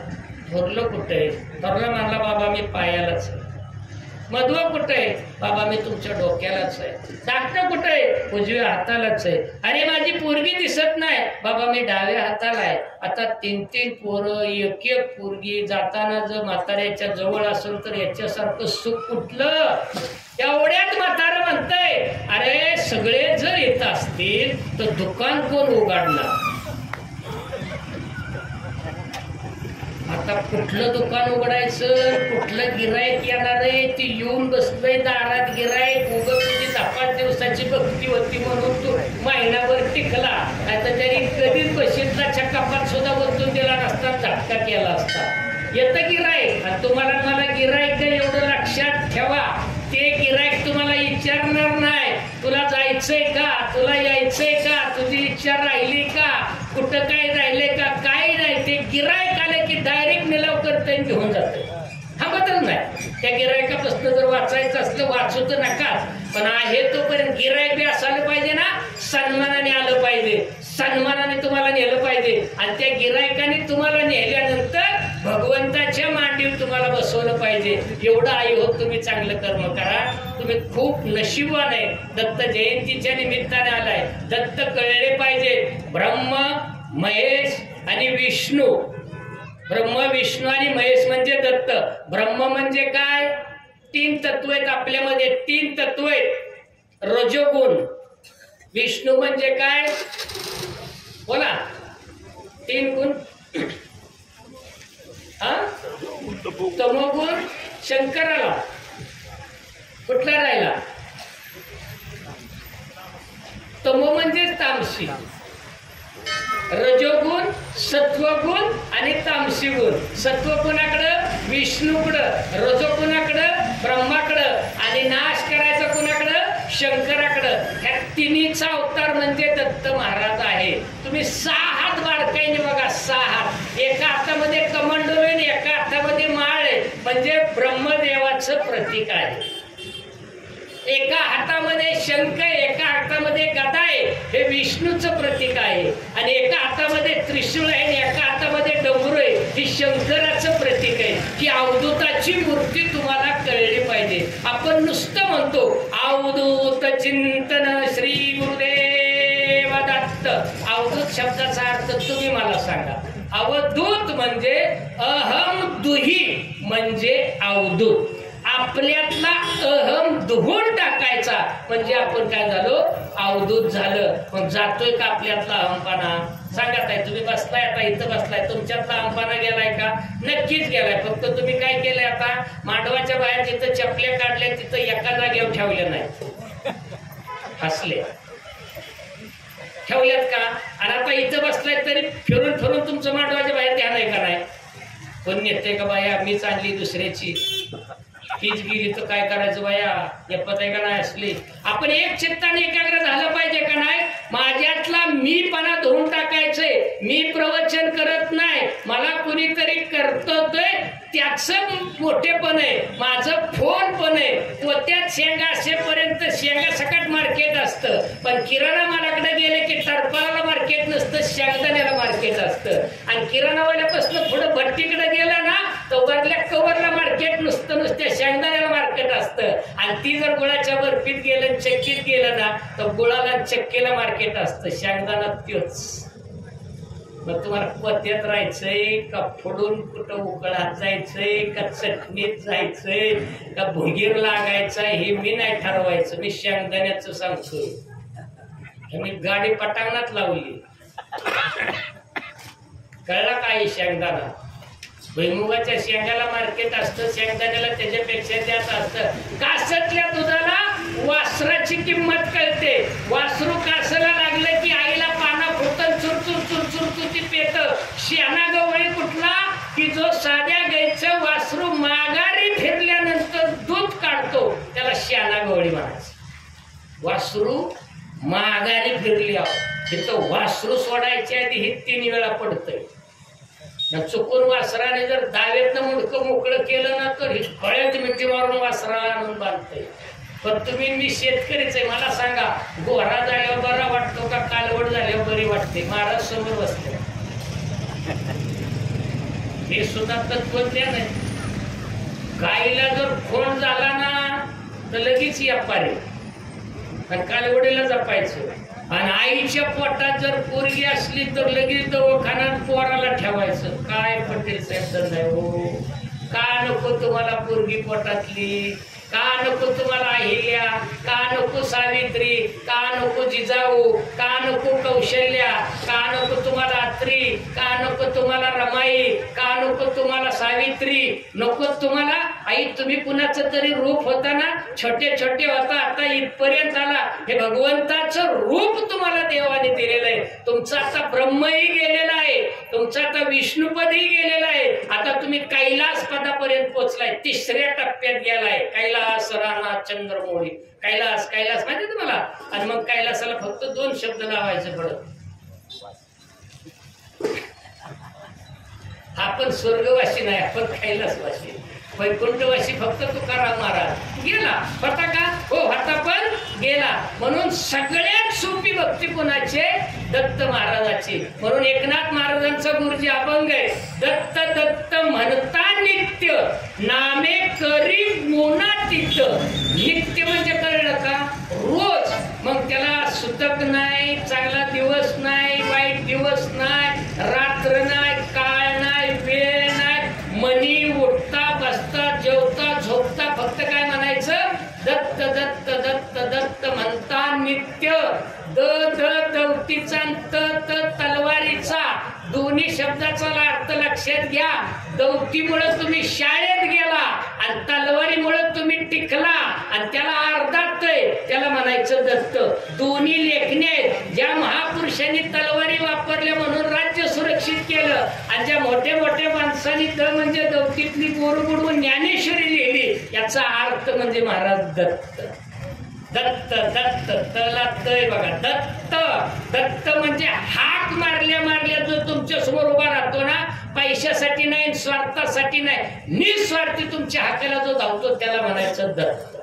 S3: थोरलं कुठे? थोरला म्हणला, बाबा मी पायालाच आहे. मधुआ कुठे आहे? बाबा मी तुमच्या डोक्यालाच आहे. धाकटं कुठे आहे? उजव्या हातालाच आहे. अरे माझी पोरगी दिसत नाही. बाबा मी डाव्या हाताला आहे. आता 3-3 पोरं, एक पोरगी. जाताना जर म्हाताऱ्याच्या जवळ असेल तर याच्यासारखं सुख कुठलं? एवढ्यात म्हातारं म्हणतंय, अरे सगळे जर येत असतील तर दुकान कोण उघडणार? आता कुठलं दुकान उघडायचं, कुठलं गिराईक येणार आहे? ती येऊन बसलंय दारात गिराईक, उगं तुझी 10-5 दिवसाची भक्ती होती म्हणून तू महिनाभर टिकला. आता तरी कधीच बशीतला चक्कापात सुद्धा बदलून दिला नसता, झटका केला असता. येतं गिराईक, आणि तुम्हाला मला गिराईक एवढं लक्षात ठेवा, ते गिराईक तुम्हाला विचारणार नाही तुला जायचंय का, तुला यायचंय का, तुझी इच्छा राहिली का, कुठं काय राहिले का, काय नाही. ते गिराईक आले की डायरेक्ट निलाव करता घेऊन जाते, थांबतच नाही. त्या गिरायकापासून जर वाचायचं असलं वाचू तर नकाच, पण आहे तोपर्यंत गिरायक बी असायला पाहिजे ना, सन्मानाने आलं पाहिजे, सन्मानाने तुम्हाला नेलं पाहिजे. आणि त्या गिरायकाने तुम्हाला नेल्यानंतर भगवंताच्या मांडीवर तुम्हाला बसवलं पाहिजे. एवढं आई होत तुम्ही चांगलं कर्म करा. तुम्ही खूप नशीबवान आहे. दत्त जयंतीच्या निमित्ताने आलाय. दत्त कळले पाहिजे. ब्रह्म, महेश आणि विष्णू. ब्रह्म, विष्णू आणि महेश म्हणजे दत्त. ब्रह्म म्हणजे काय? 3 तत्व आहेत आपल्यामध्ये, 3 तत्व आहेत. रजोगुण. विष्णू म्हणजे काय? बोला, 3 गुण. तमोगुण शंकराला कुठला राहिला? तमो म्हणजे तामसी. रजोगुण, सत्वगुण आणि तामसी गुण. सत्वगुणाकडं विष्णूकडं, रजोगुणाकडं ब्रह्माकडं, आणि नाश करायचा कुणाकडं? शंकराकडं. ह्या तिन्हीचा अवतार म्हणजे दत्त महाराज आहे. तुम्ही 6 हात बारकाईने बघा, 6 हात. एका हातामध्ये कमंडल आहे, एका हातामध्ये माळ आहे, म्हणजे ब्रह्मदेवाचा देवाचं प्रतीक आहे. एका हातामध्ये शंख, एका हातामध्ये गदा आहे, हे विष्णूचं प्रतीक आहे. आणि एका हातामध्ये त्रिशूळ आहे आणि एका हातामध्ये डमरू आहे, ही शंकराचं प्रतीक आहे. ही अवधूताची मूर्ती तुम्हाला कळली पाहिजे. आपण नुसतं म्हणतो अवधूत चिंतन श्री गुरुदेव दत्त. अवधूत शब्दाचा अर्थ तुम्ही मला सांगा. अवधूत म्हणजे अहम दुही म्हणजे अवधूत. आपल्यातला अहम धुवून टाकायचा म्हणजे आपण काय झालो, अवधूत झालं. मग जातोय का आपल्यातला अहमपणा? सांगा ताई, तुम्ही बसलाय आता इथं बसलाय, तुमच्यातला अहमपणा गेलाय का? नक्कीच गेलाय. फक्त तुम्ही काय केलंय, आता मांडवाच्या बाहेर जिथं चपल्या काढल्या तिथं एका जागेवर ठेवल्या नाही, हसले ठेवल्यात का? आणि आता इथं बसलाय तरी फिरून फिरून तुमचं मांडवाच्या बाहेर ध्यान आहे का नाही? कोण नेते का बाया मीच आणली दुसऱ्याची, हीच गेली तर काय करायचं बाया, एपत आहे का नाही असली. आपण एक चित्ताने एकाग्र झालं पाहिजे का नाही? माझ्यातला मीपणा धुवून टाकायचंय. मी प्रवचन करत नाही, मला कुणीतरी करतोय त्याचं मोठेपण आहे, माझं फोन पण आहे. पोत्यात शेंगा असेपर्यंत शेंगा सकट मार्केट असतं, पण किराणा मालाकडे गेले की टरपाला मार्केट नसतं, शेंगदाण्याला मार्केट असतं. आणि किराणावाल्यापासून पुढे भट्टीकडे गेलं ना तर वरल्या कवरला मार्केट नुसत्या शेंगदाण्याला मार्केट असतं. आणि ती जर गुळाच्या बर्फीत गेलं, चक्कीत गेलं ना तर गुळाला चक्कीला मार्केट असतं, शेंगदाणा त्योच. मग तुम्हाला पोत्यात राहायचंय का फोडून कुठं उकळात जायचंय का चटणीत जायचंय का भुगीर लागायचंय हे मी नाही ठरवायचं, मी शेंगदाण्याचं सांगतोय. मी गाडी पटांगणात लावली, कळला काय शेंगदाणा? भुईमुगाच्या शेंगाला मार्केट असतं, शेंगदाण्याला त्याच्यापेक्षा जास्त असतं. कासतल्या दुधाला वासराची किंमत कळते. वासरू कासाला लागलं की आईला पाना फुटन चुरचुर चुरचुर ती पेट. शेणा गवळी कुठला की जो साध्या गाईचं वासरू माघारी फिरल्यानंतर दूध काढतो त्याला शेणा गवळी म्हणायचं. वासरू माघारी फिरली तिथं वासरू सोडायच्या आधी हे 3 वेळा पडतंय. चुकून वासराने जर दावेतनं मुडकं मोकळं केलं ना तर गळ्यात मिठी मारून वासराला आणून बांधतंय. पण तुम्ही, मी शेतकरीच आहे, मला सांगा गोरा झाल्यावर बरा वाटतो का कालवड झाल्यावर बरी वाटते? महाराज समोर बसले, हे सुद्धा तत्वज्ञान आहे. गाईला जर खोंड झाला ना तर लगेच व्यापारी आणि कालवडीला जपायचं. आणि आईच्या पोटात जर पोरगी असली तर लगेच दवाखान्यात पोराला ठेवायचं. काय पटेल साहेब धंदा हो? का नको तुम्हाला पोरगी पोटातली? का नको तुम्हाला अहिल्या? का नको सावित्री? का नको जिजाऊ? का नको कौशल्या? का नको तुम्हाला अत्री? का नको तुम्हाला रमाई? का नको तुम्हाला सावित्री? नको तुम्हाला आई? तुम्ही कुणाचं तरी रूप होता ना, छोटे छोटे होता, आता इथपर्यंत आला. हे भगवंताचं रूप तुम्हाला देवाने दिलेलं आहे. तुमचं आता ब्रह्मही गेलेला आहे, तुमचं आता विष्णुपदही गेलेलं आहे. आता तुम्ही कैलास पदापर्यंत पोहोचलाय, 3ऱ्या टप्प्यात गेलाय. कैलास राणा चंद्रमौळी. कैलास कैलास माहिती तुम्हाला? आणि मग कैलासाला फक्त 2 शब्द लावायचे पडत. आपण स्वर्गवासी नाही, आपण कैलासवासी. वैकुंठवासी फक्त तुकाराम महाराज गेला होता का? हो होता, पण गेला. म्हणून सगळ्यात सोपी भक्ती कोणाची? दत्त महाराजाची. म्हणून एकनाथ महाराजांचा गुरुजी अभंग आहे, दत्त दत्त म्हणता नित्य नामे करी गुणातीत. नित्य म्हणजे कळलं का? रोज. मग त्याला सुतक नाही, चांगला दिवस नाही, वाईट दिवस नाही, रात्र नाही, काळ नाही, वेळ नाही, मनी उठता बसता जेवता झोपता फक्त काय म्हणायचं? दत्त दत्त दत्त दत्त म्हणता नित्य. द द दवतीचा त त तलवारीचा, दोन्ही शब्दाचा अर्थ लक्षात घ्या. दवतीमुळे तुम्ही शाळेत गेला आणि तलवारीमुळे तुम्ही टिकला आणि त्याला अर्धात त्याला म्हणायचं दत्त. दोन्ही लेखणे आहेत. ज्या महापुरुषांनी तलवारी वापरल्या म्हणून राज्य सुरक्षित केलं आणि ज्या मोठ्या मोठ्या माणसांनी द म्हणजे दवतीतली बोर बुडवून ज्ञानेश्वरी लिहिली, याचा अर्थ म्हणजे महाराज दत्त. दत्त दत्त तला तय बघा दत्त दत्त म्हणजे हाक मारल्या मारल्या जो तुमच्या समोर उभा राहतो ना, पैशासाठी नाही, स्वार्थासाठी नाही, निस्वार्थी तुमच्या हाकाला जो धावतो त्याला म्हणायचं दत्त.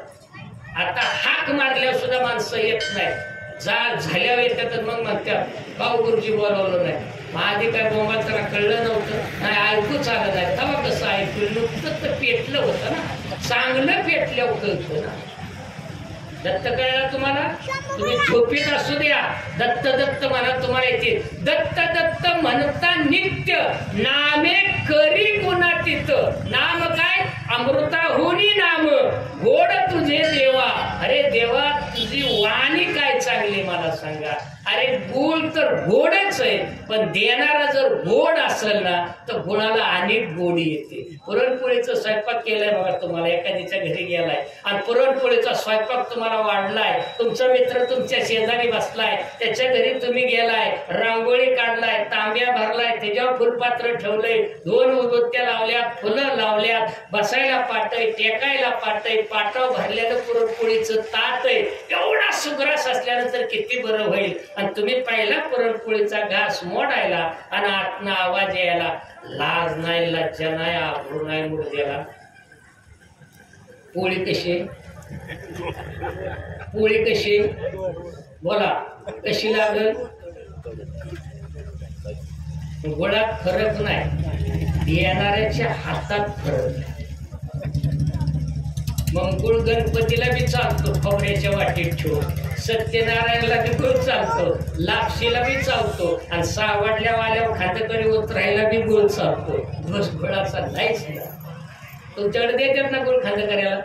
S3: आता हाक मारल्यावर सुद्धा माणसं येत नाही, झाल्यावर येतात मग म्हणतात भाऊ गुरुजी बोलवलं नाही. आधी काय बोंबाल त्याला कळलं नव्हतं, नाही ऐकूच आलं नाही. तेव्हा कसं ऐकू नुकतं तर पेटलं होतं ना, चांगलं पेटलं होतं ना. दत्त कळला तुम्हाला? तुम्ही झोपेत असू द्या, दत्त दत्त म्हणा तुम्हाला येते. दत्त दत्त म्हणता नित्य नामे करी गुणा तिथं. नाम काय? अमृताहुनी नाम गोड तुझे देवा. अरे देवा तुझी वाणी काय चांगली मला सांगा. अरे गुळ तर गोडच आहे, पण देणारा जर गोड असेल ना तर गुणाला अनेक गोडी येते. पुरणपोळीचा स्वयंपाक केलाय बघा तुम्हाला, एखाद्याच्या घरी गेलाय आणि पुरणपोळीचा स्वयंपाक तुम्हाला वाढलाय, तुमचा मित्र तुमच्या शेजारी बसलाय, त्याच्या घरी तुम्ही गेलाय, रांगोळी काढलाय, तांब्या भरलाय, त्याच्यावर फुलपात्र ठेवलंय, 2 उदबत्त्या लावल्यात, फुलं लावल्यात, बसायला पाटय, टेकायला पाटय, पाटाव भरलेलं पुरणपोळीचं ताट आहे. एवढा सुग्रास असल्यानं तर किती बरं होईल. आणि तुम्ही पहिला पुरणपोळीचा घास मोडायला आणि आतना आवाज यायला, लाज नाही, लज्जा नाही, आबरू नाही मुर्द्याला. पोळी कशी पोळी कशी बोला, कशी लागल? गुळात फरक नाही, येणाऱ्याच्या हातात फरक नाही. मग गुळ गणपतीला बी चालतो खोबऱ्याच्या वाटीत ठेवून, सत्यनारायणला बी गुळ चालतो, लापशीला बी चालतो, आणि सावडल्या वाल्यावर खांदेकरी उतरायला बी गुळ चालतो. बस गुळाचा नाहीच ना. तुमच्याकडे देतात ना गुळ खांदेकऱ्याला?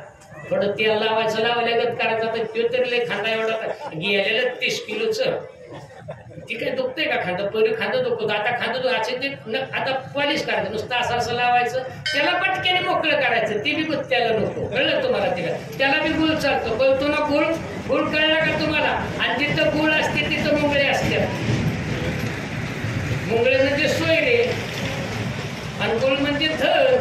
S3: थोडं तेल लावायचं, लावल्यागत करायचं, तर तो तरी लय खांदा एवढा गेलेलं 30 किलोचं. ती काय दुखतंय का खांदा? पहिले खांदा दुखतो, आता खांदा दुखायचं, आता पॉलिश करायचं, नुसतं असं असं लावायचं, त्याला पटक्याने मोकळं करायचं, ती बी त्याला नको. कळलं तुम्हाला? त्याला बी गुळ चालतो. कळतो ना गुळ? गुळ कळला का तुम्हाला? आणि जिथं गुळ असते तिथं मुंगळे असतात. मुंगळे म्हणजे सोयरे आणि गुळ म्हणजे धर.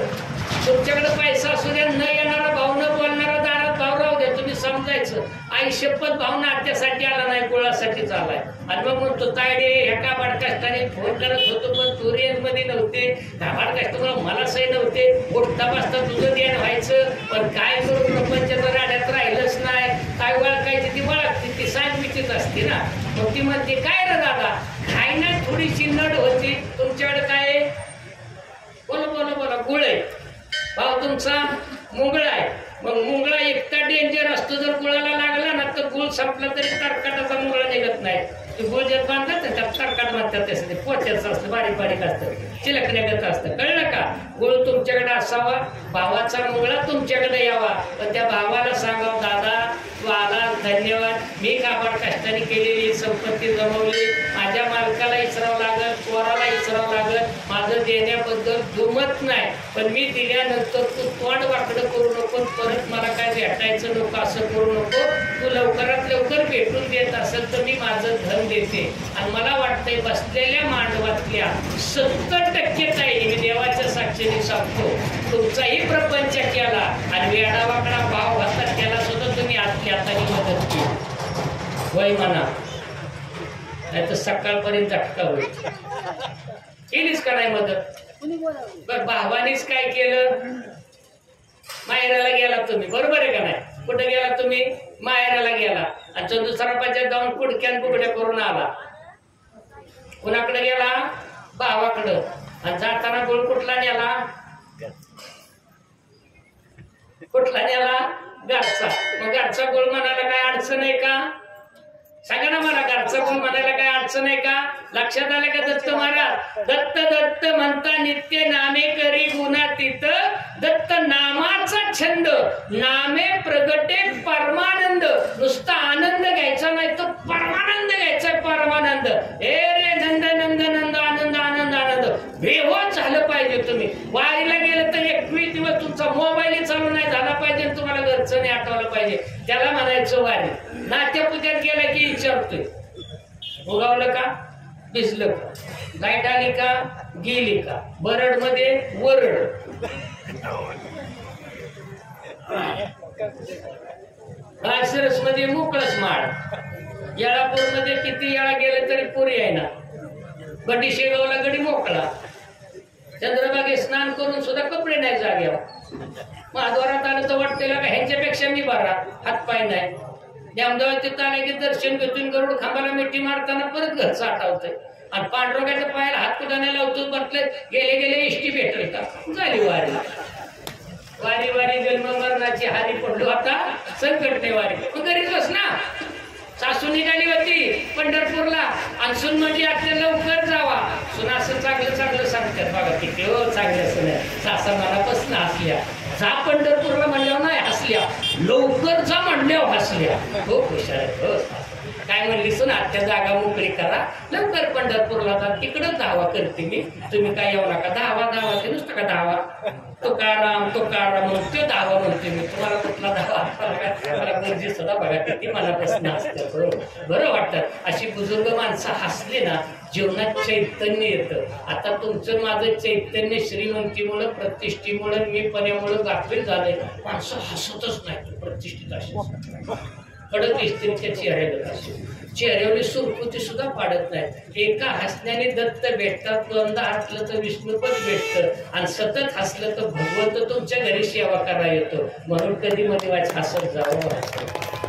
S3: तुमच्याकडे पैसा असू द्या, न येणारा भाव, न बोलणारा दारात भाव राहू द्या, तुम्ही समजायचं आई शपथ भाव नाट्यासाठी आला नाही, गुळासाठीच आलाय. आणि मग म्हणतो तायडे एका बाडकाष्टाने फोन करत होतो, पण तू रेंज मध्ये नव्हते, त्या बाडकाष्टामुळे मला सही नव्हते, उठता बसता तुझं ध्यान व्हायचं, पण काय करू प्रपंचाच्या राड्यात राहिलंच नाही. काय ओळखायची ती ओळखते, ती सांगवीचीच असते ना. मग ती म्हणते काय रे दादा, काय नाही, थोडीशी नड होती. तुमच्याकडे काय? बोला बोला बोला. गुळ आहे भाव तुमचा, मुंगळा आहे. मग मुंगळा एकटा डेंजर असतो, जर गुळाला लागला ना तर गुळ संपला तरी तरकाटाचा मुंगळा निघत नाही. गुळ जर बांधला तर त्यात तरकाट म्हणतात, त्यासाठी पोच्याचं असतं, बारीक बारीक असतं, चिलकण्यागत असतं. कळलं का? गुळ तुमच्याकडे असावा, भावाचा मुंगळा तुमच्याकडे यावा, पण त्या भावाला सांगावं दादा तू आला, धन्यवाद, मी काबाड कष्टाने केलेली संपत्ती जमवली, माझ्या मालकाला इचरावं लागत, पोराला इचरावं लागत, माझं देण्याबद्दल दुमत नाही, पण मी दिल्यानंतर तू तोंड वाकडं करू नको, परत मला काय भेटायचं नको, असं करू नको. तू लवकरात लवकर भेटून देत असेल तर मी माझं धन देते. आणि मला वाटतंय बसलेल्या मांडवातल्या 70% ताईने, मी देवाच्या साक्षीने सांगतो, तुमचाही प्रपंच केला आणि वेडावाकडा भाव होता त्याला सुद्धा तुम्ही आतल्या हाताने मदत केली. वय म्हणा, नाही तर सकाळपर्यंत झटका होईल. केलीच का नाही मदत? बर, भावानीच काय केलं? माहेराला गेला तुम्ही, बरोबर आहे का नाही? कुठे गेला तुम्ही? माहेराला गेला, आणि चंदुसरापाच्या जाऊन कुडक्यान कुकड्या करून आला. कुणाकडे गेला? भावाकडं. आणि जाताना गुळ कुठला नेला? कुठला नेला? घरचा. मग घरचा गुळ म्हणायला काय अडचण आहे का? सांगा ना मला, घरचा गुळ म्हणायला काय अडचण आहे का? लक्षात आलं का दत्त महाराज? दत्त दत्त म्हणता नित्य नामे करी गुणातीत. दत्त नामाचा छंद, नामे प्रगटे परमानंद. नुसता आनंद घ्यायचा नाही तर परमानंद घ्यायचा, परमानंद. हे रे नंद नंद नंद आनंद आनंद आनंद. बेहोश झालं पाहिजे तुम्ही. वारीला गेलं तर 21 दिवस तुमचा मोबाईल चालू नाही झाला पाहिजे, तुम्हाला घरचं नाही आठवलं पाहिजे, त्याला म्हणायचं वारी. नाट्यपूजात गेला की विचारतोय उगावलं का, भिजलं का, लाईट आली का, गेली का, बरड मध्ये वरड. माळशिरस मध्ये मोकळच माळ, येळापूर मध्ये किती येळा गेले तरी पुरी आहे ना, गडी शेगावला गडी मोकळा, चंद्रभागे स्नान करून सुद्धा कपडे नाही जाग्यावर, महाद्वारात आलं तर वाटतेला का ह्यांच्यापेक्षा मी बरा, हातपाय नाही. ज्ञामदेवा तिथं आले की दर्शन घेतून गरुड खांबाला मिठी मारताना परत घरचं आठवतंय आणि पांडुरंगाच्या पायाला हात कुदाने लावतो, म्हटलं गेले गेले इष्टी भेटेल का, झाली वारी. वारी वारी जन्म मरणाची हारी पडलो आता संकट नाही वारी. मग घरीच बस ना. सासू निघाली होती पंढरपूरला आणि सून म्हणजे आता लवकर जावा. सून असं चांगलं चांगलं सांगतात बघा किती हो चांगलं सून आहे. सासा मनापासून हसल्या, जा पंढरपूरला म्हणल्यावर नाही हसल्या, लवकर जा म्हणल्यावर हसल्या. हो खुशाल हो. काय म्हणली सून, आत्या जागा मोकळी करा, लवकर पंढरपूरला जा, तिकडं धावा करते मी, तुम्ही काय येऊ नका. धावा धावा ते नुसतं का धावा, तुकाराम तुकाराम म्हणून तो धावा म्हणते मी. तुम्हाला कुठला धावा मला गरजे सुद्धा बघा किती मनापासून हसतं, बरं वाटतं. अशी बुजुर्ग माणसं हसली ना जीवनात चैतन्य येतं. आता तुमचं माझं चैतन्य श्रीमंतीमुळं प्रतिष्ठेमुळं मीपणामुळं गाफील झालंय. माणसं हसतच नाही, प्रतिष्ठित अशी कडक स्त्रीच्या चेहऱ्याला चेहऱ्यावरली सुरकुती सुद्धा पाडत नाही. एका हसण्याने दत्त भेटतात, दोनदा हसलं तर विष्णूपद भेटतं आणि सतत हसलं तर भगवंत तुमच्या घरी सेवा करायला येतो. म्हणून कधी मध्ये वाच हसत जावं,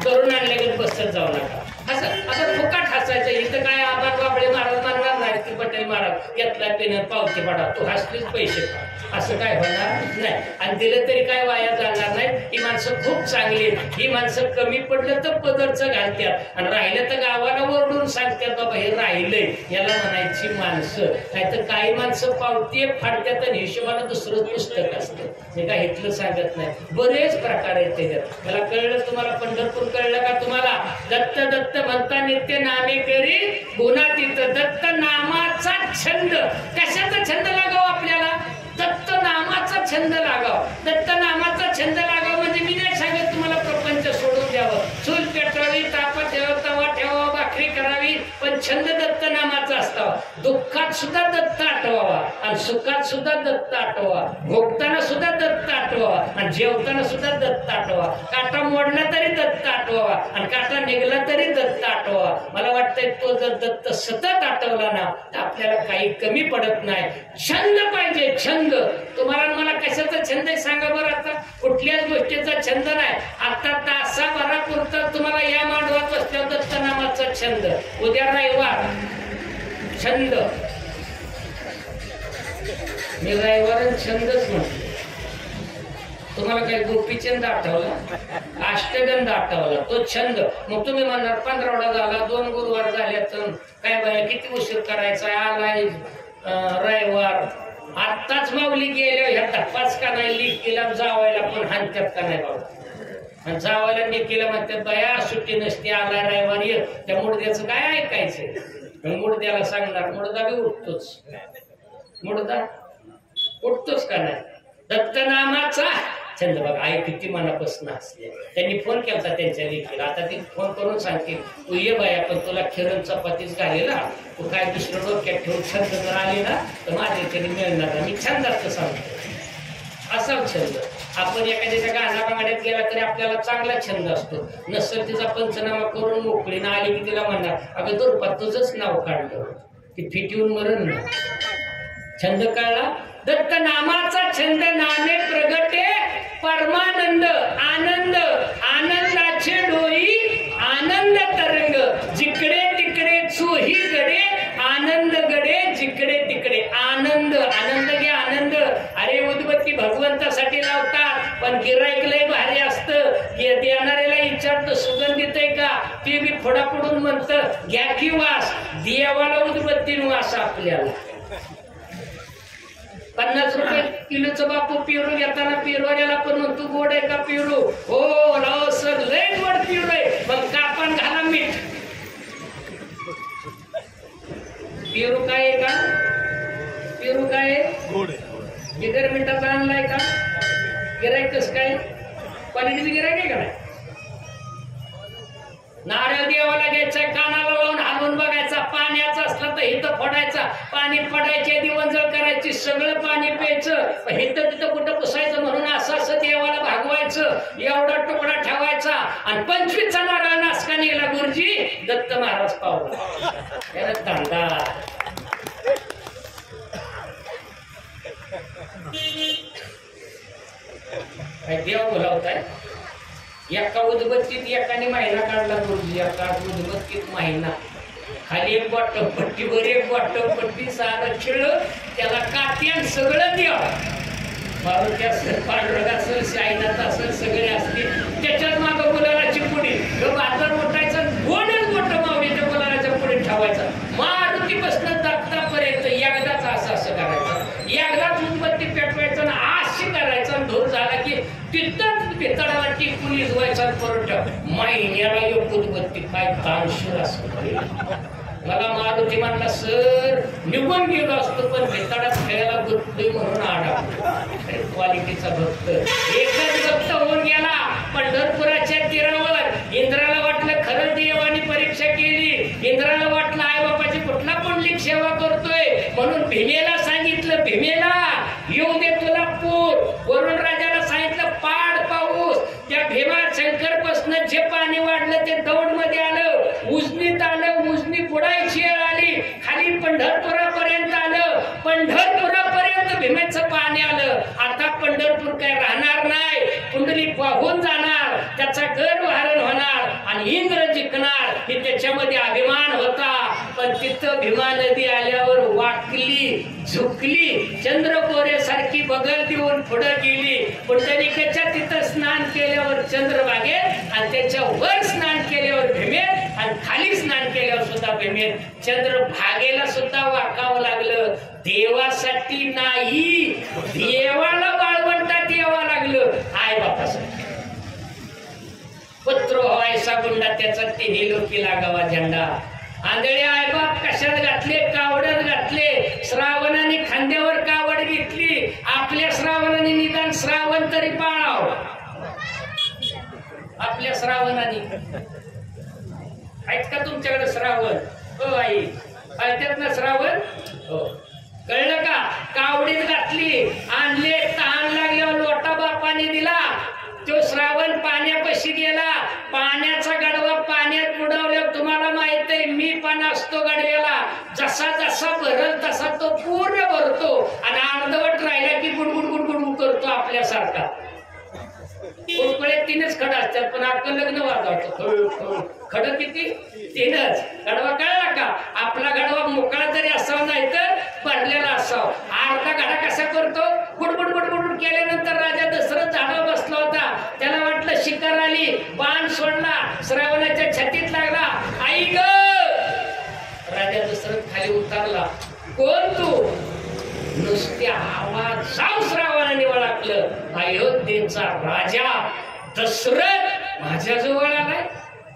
S3: करून आणल्याकडे बसत जाऊ नका. हसत असं फुकाट हसायचं. इथं काय आबाद बाबळे महाराज मानणार नाही की पटेल महाराज घेतला पेन पावते पाडा, तू हसलीच पैसे पा, असं काय होणार नाही. आणि दिलं तरी काय वाया जाणार नाही. ही माणसं खूप चांगली आहेत. ही माणसं कमी पडलं तर पदरचं घालतात आणि राहिलं तर गावाला ओरडून सांगतात बाबा हे राहिलंय, याला म्हणायची माणसं. नाहीतर काही माणसं पावती फाडतात आणि हिशोबाला दुसरं पुस्तक असतं, हे काय इथलं सांगत नाही. बरेच प्रकार आहेत त्याच्यात. मला कळलं तुम्हाला पंढरपूर कळलं का तुम्हाला. दत्त दत्त म्हणता नित्य नामे करी गुणातीत. दत्त नामाचा छंद, कशाचा छंद लागाव आपल्याला, दत्त नामाचा छंद लागाव. दत्त नामाचा छंद लागाव म्हणजे मी नाही सांगत तुम्हाला प्रपंच सोडून द्यावं, चूल पेटवावी, तापा ठेवा, तवा ठेवा, भाकरी करावी, पण छंद दत्त नामाचा असतावा. दुःखात सुद्धा दत्त आठवावा आणि सुखात सुद्धा दत्त आठवा, भोगताना सुद्धा दत्त आठवावा आणि जेवताना सुद्धा दत्त आठवा. काटा मोडला तरी दत्त आठवावा आणि काटा निघला तरी दत्त आठवावा. मला वाटतंय तो जर दत्त सतत आठवला ना तर आपल्याला काही कमी पडत नाही. छंद पाहिजे, छंद. तुम्हाला मला कशाचा छंद आहे सांगा बरं. आता कुठल्याच गोष्टीचा छंद नाही. आता तासाभरापुरता तुम्हाला या मांडवात बसल्यावर दत्त नामाचा छंद. उद्या रविवार छंद, मी रविवार छंदच म्हणतो. तुम्हाला काही गोपीचंद आठवला, अष्टगंध आठवला, तो छंद. मग तुम्ही म्हणणार 15 झाला, 2 गुरुवार झाल्यात, काय बाया किती उशीर करायचा, आलाय रविवार. आत्ताच माऊली गेल्या ह्या धप्पाच का नाही, लिकीला जावायला पण हाणत्यात का नाही बाबा. आणि जावायला लेकीला म्हणतात बाया सुट्टी नसते, आला रविवार ये. त्या मुडद्याचं काय ऐकायचं. मुडद्याला सांगणार, मुडदा बी उठतोच, मुडदा उठतोच का नाही. दत्तनामाचा छंद बघा. आई किती मनापासून असले. त्यांनी फोन केला त्यांच्या लेकीला, आता ती फोन करून सांगते तू ये बाया, पण तुला खिरण चपातीच घालेला, तू काय दुसरं डोक्यात ठेवून छंद जर आले ना तर माझ्या तरी मिळणार. मी छंदाचं सांगतो, असा छंद. आपण एखाद्याच्या गाणा बांगड्यात गेला तरी आपल्याला चांगला छंद असतो. नसेल तिचा पंचनामा करून मोकळी ना आली की तिला म्हणणार अगं दुर्पात तुझंच नाव काढलं, ती फिटवून मरण ना. छंद कळला. दत्त नामाचा छंद नामे प्रगटे परमानंद. आनंद, आनंदाचे डोई, आनंद तरंग, जिकडे तिकडे चोही गडे, आनंद गडे जिकडे तिकडे. आनंद, आनंद घे आनंद. अरे उदबत्ती भगवंतासाठी लावतात, पण गिराईक लय भारी असतं. देणाऱ्याला विचारतं सुगंधित आहे का, ते बी फोडाफोडून म्हणतं घ्या की वास. देवाला उदबत्ती वास आपल्याला. 50 रुपये किलोचं बापू पेरू घेताना पेरवाल्याला पण म्हणतो गोड आहे का पेरू. हो राव सर लय गोड पेरू आहे, पण कापण घाला मीठ. पेरू काय आहे का, पेरू काय आहे बिगर मिठाचा आणलाय का. गिराईक कसं काय, क्वालिटी गिराईक आहे का नाही. नारळ देवाला घ्यायचा, कानाला लावून हलवून बघायचा. पाण्याचा असला तर इथं फोडायचा, पाणी पडायच्या आधी वंजळ करायची, सगळं पाणी प्यायचं, इथं तिथं कुठं पुसायचं म्हणून असं असं देवाला भागवायचं, एवढा तुकडा ठेवायचा आणि 25चा नारळ नासका निघाला गुरुजी दत्त महाराज पावला. याला धंदा. काय देव बोलावताय. एका उदबत्तीत एकाने महिना काढला गुरुजी, एका उदबत्तीत महिना. खाली एक वाटप पट्टी, वर एक वाटप पट्टी, सारं खेळलं त्याला काठी आणि सगळं द्या. मारुती असेल, पांढरग असेल, साईनाथ असेल, सगळे असतील. त्याच्यात मागं गुलालाची पुडी, बाजार मोठायचा, गोडच मोठं माऊलीच्या गुलालाच्या पुढे ठेवायचा. मारुतीपासून दत्तापर्यंत एकदाच असं करायचं, एकदाच उदबत्ती पेटवायचं ना अशी करायचं. धूर झाला की तिथंच भितडाला टिकून इजवायचा. परत महिन्याला एक उदबत्ती, काय ताणशीर असं. मला मारुती म्हणला सर निघून गेलो असतो पण भितडात खेळायला गुरुजी म्हणून आडा. क्वालिटीचा भक्त, एकच भक्त होऊन गेला पंढरपुराच्या तीरावर. इंद्राला वाटलं खरं देवानी परीक्षा केली. इंद्राला वाटलं आई बापाची कुठला पुंडलिक सेवा करतोय म्हणून भीमेला सांगितलं, भीमेला येऊ दे तुला पूर. वरुण राजाला सांगितलं पाड पाऊस. त्या भीमा शंकर पासून जे पाणी वाढलं ते दौड मध्ये आलं, उजनीत आलं, उजनी बुडायची आली, खाली पंढरपुरापर्यंत आलं, पंढरपुरापर्यंत भीमेचं पाणी आलं. आता पंढरपूर काय राहणार नाही, पुंडलिक वाहून जाणार, त्याचा गर्वहरण होणार आणि इंद्र जिंकणार. हे त्याच्यामध्ये अभिमान होता. पण तिथं भीमा नदी आल्यावर वाकली, झुकली, चंद्रकोरेसारखी बगल देऊन पुढे गेली. पुंडलिकाच्या तिथं स्नान केल्यावर चंद्रभागेत आणि त्याच्या वर स्नान केल्यावर भीमेत आणि खाली स्नान केल्यावर सुद्धा भीमेत. चंद्रभागेला सुद्धा वाकावं लागलं. देवासाठी नाही, देवाला वाळवंटात यावं लागलं. आई बापासाठी पुत्र व्हायचा गुंडा, त्याचा तिन्ही लोकी लागावा झेंडा. आंधळे आईबाप कशात घातले, कावडत घातले. श्रावणाने खांद्यावर कावड घेतली. आपल्या श्रावणाने निदान श्रावण तरी पाळाव. आपल्या श्रावणाने आहेत का तुमच्याकडे श्रावण? हो आई, ऐकतात ना श्रावण? हो, कळलं का? कावडीत घातली, आणले, तहान लागल्यावर लोटा बापाने दिला. तो श्रावण पाण्यापाशी गेला. पाण्याचा गडवा पाण्यात बुडवल्यावर तुम्हाला माहित आहे मी पण असतो गडव्याला. जसा जसा भरल तसा तो पूर्ण भरतो आणि अर्धवट राहिला की गुडगुड गुडगुड करतो आपल्यासारखा. कुडकुळे 3च खड असतात पण आपलं लग्न वाजवतो. खड किती? 3च. गडवा कळला का? आपला गडवा मोकळा तरी असावा नाही तर भरलेला असावा. अर्धा गडा कसा करतो? गुडगुड गुडगुड केल्यानंतर राजा दशरथ झाडावर बसला होता. त्याला वाटलं शिकार आली, बाण सोडला, श्रावणाच्या छातीत लागला. आई ग! राजा दशरथ खाली उतरला. कोण तू? नुसत्या आवाज जाऊ श्रावणाने ओळखलं. अयोध्येचा राजा दशरथ माझ्या जवळ आलाय.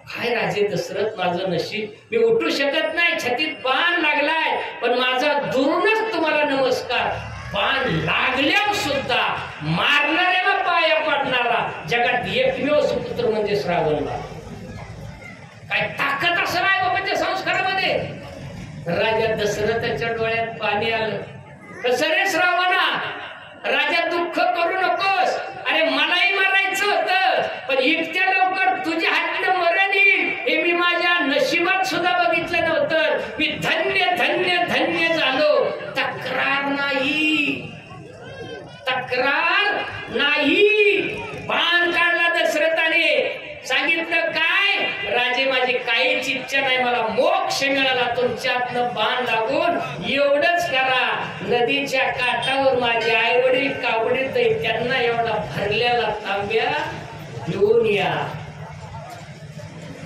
S3: काय राजे दशरथ, माझं नशीब, मी उठू शकत नाही, छातीत बाण लागलाय, पण माझा दुरूनच तुम्हाला नमस्कार. बाण लागल्यावर सुद्धा मारणाऱ्याला पाया पडणारा जगात एकमेव सुपुत्र म्हणजे श्रावणला. काय ताकद असं आहे बाबाच्या संस्कारामध्ये. राजा दशरथाच्या डोळ्यात पाणी आलं. कसं रे श्रावणा, राजा दुःख करू नकोस. अरे मलाही मरायचं होतं पण इतक्या लवकर तुझ्या हातनं मरण येईल हे मी माझ्या नशिबात सुद्धा बघितलं नव्हतं. मी धन्य धन्य धन्य झालो. तक्रार नाही, तक्रार नाही. बाण काढला दशरथाने. सांगितलं काय? राजे माझी काहीच इच्छा नाही, मला मोक्ष मिळाला तुमच्यातनं बाण लागून. एवढंच करा, नदीच्या काठावर माझे आई वडील कावडीत त्यांना एवढा भरलेला तांब्या घेऊन या.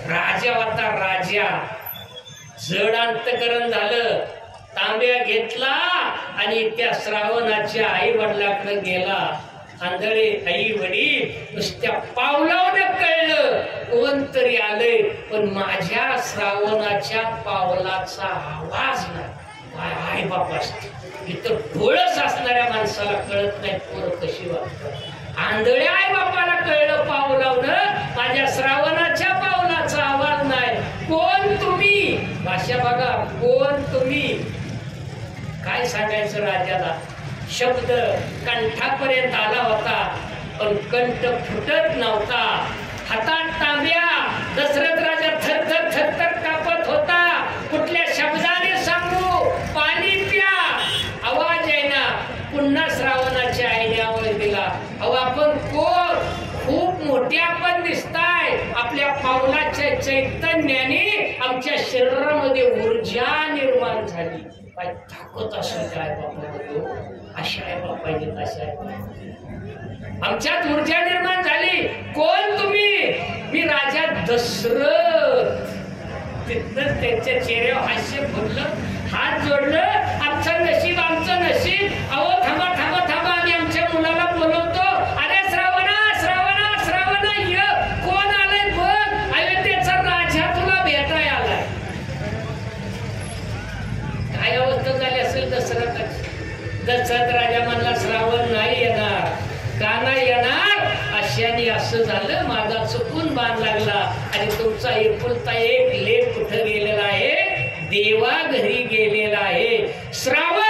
S3: राजा होता राजा. जड अंतकरण झालं. तांब्या घेतला आणि त्या श्रावणाच्या आई वडिलाकडे गेला. आंधळे आई वडील नुसत्या पावलावनं कळलं कोणतरी आलंय, पण माझ्या श्रावणाच्या पावलाचा आवाज नाही. आई बाप असते इथं डोळस असणाऱ्या माणसाला कळत नाही पोरं कशी वागतात. आंधळे आई बापाला कळलं पावलावनं, माझ्या श्रावणाच्या पावलाचा आवाज नाही. कोण तुम्ही? भाषा बघा, कोण तुम्ही? सांगायचं राजाला. शब्द कंठापर्यंत आला होता पण कंठ फुटत नव्हता. हातात तांब्या, दशरथ राजा थरथर थरथर कापत होता. कुठल्या शब्दाने सांगू, पाणी प्या, आवाज आहे ना. पुन्हा श्रावणाच्या आईने आवाज दिला. अहो आपण कोण, खूप मोठे आपण दिसताय. आपल्या पावलाच्या चैतन्याने आमच्या शरीरामध्ये ऊर्जा निर्माण झाली. काय ताकद असं काय बापा, अशा आहे बापा पाहिजे तशा आहे. आमच्यात ऊर्जा निर्माण झाली. कोण तुम्ही? मी राजा दशरथ. तिथं त्यांच्या चेहऱ्यावर हास्य फुललं, हात जोडलं. आमचं नशीब, आमचं नशीब. अहो थांबा थांबा थांबा, आम्ही आमच्या मुलाला बोलवतो. अरे श्रावणा श्रावणा श्रावणा, य कोण आलंय बघ, अयोध्येचा राजा तुला भेटाय आलाय. काय अवस्था झाली असेल दशरथाची. दशरथ राजा म्हणला श्रावण नाही येणार. का नाही येणार? अशाने असं झालं, माझा चुकून बाण लागला आणि तुमचा एकुलता एक लेख कुठं गेलेला आहे, देवा घरी गेलेला आहे. श्रावण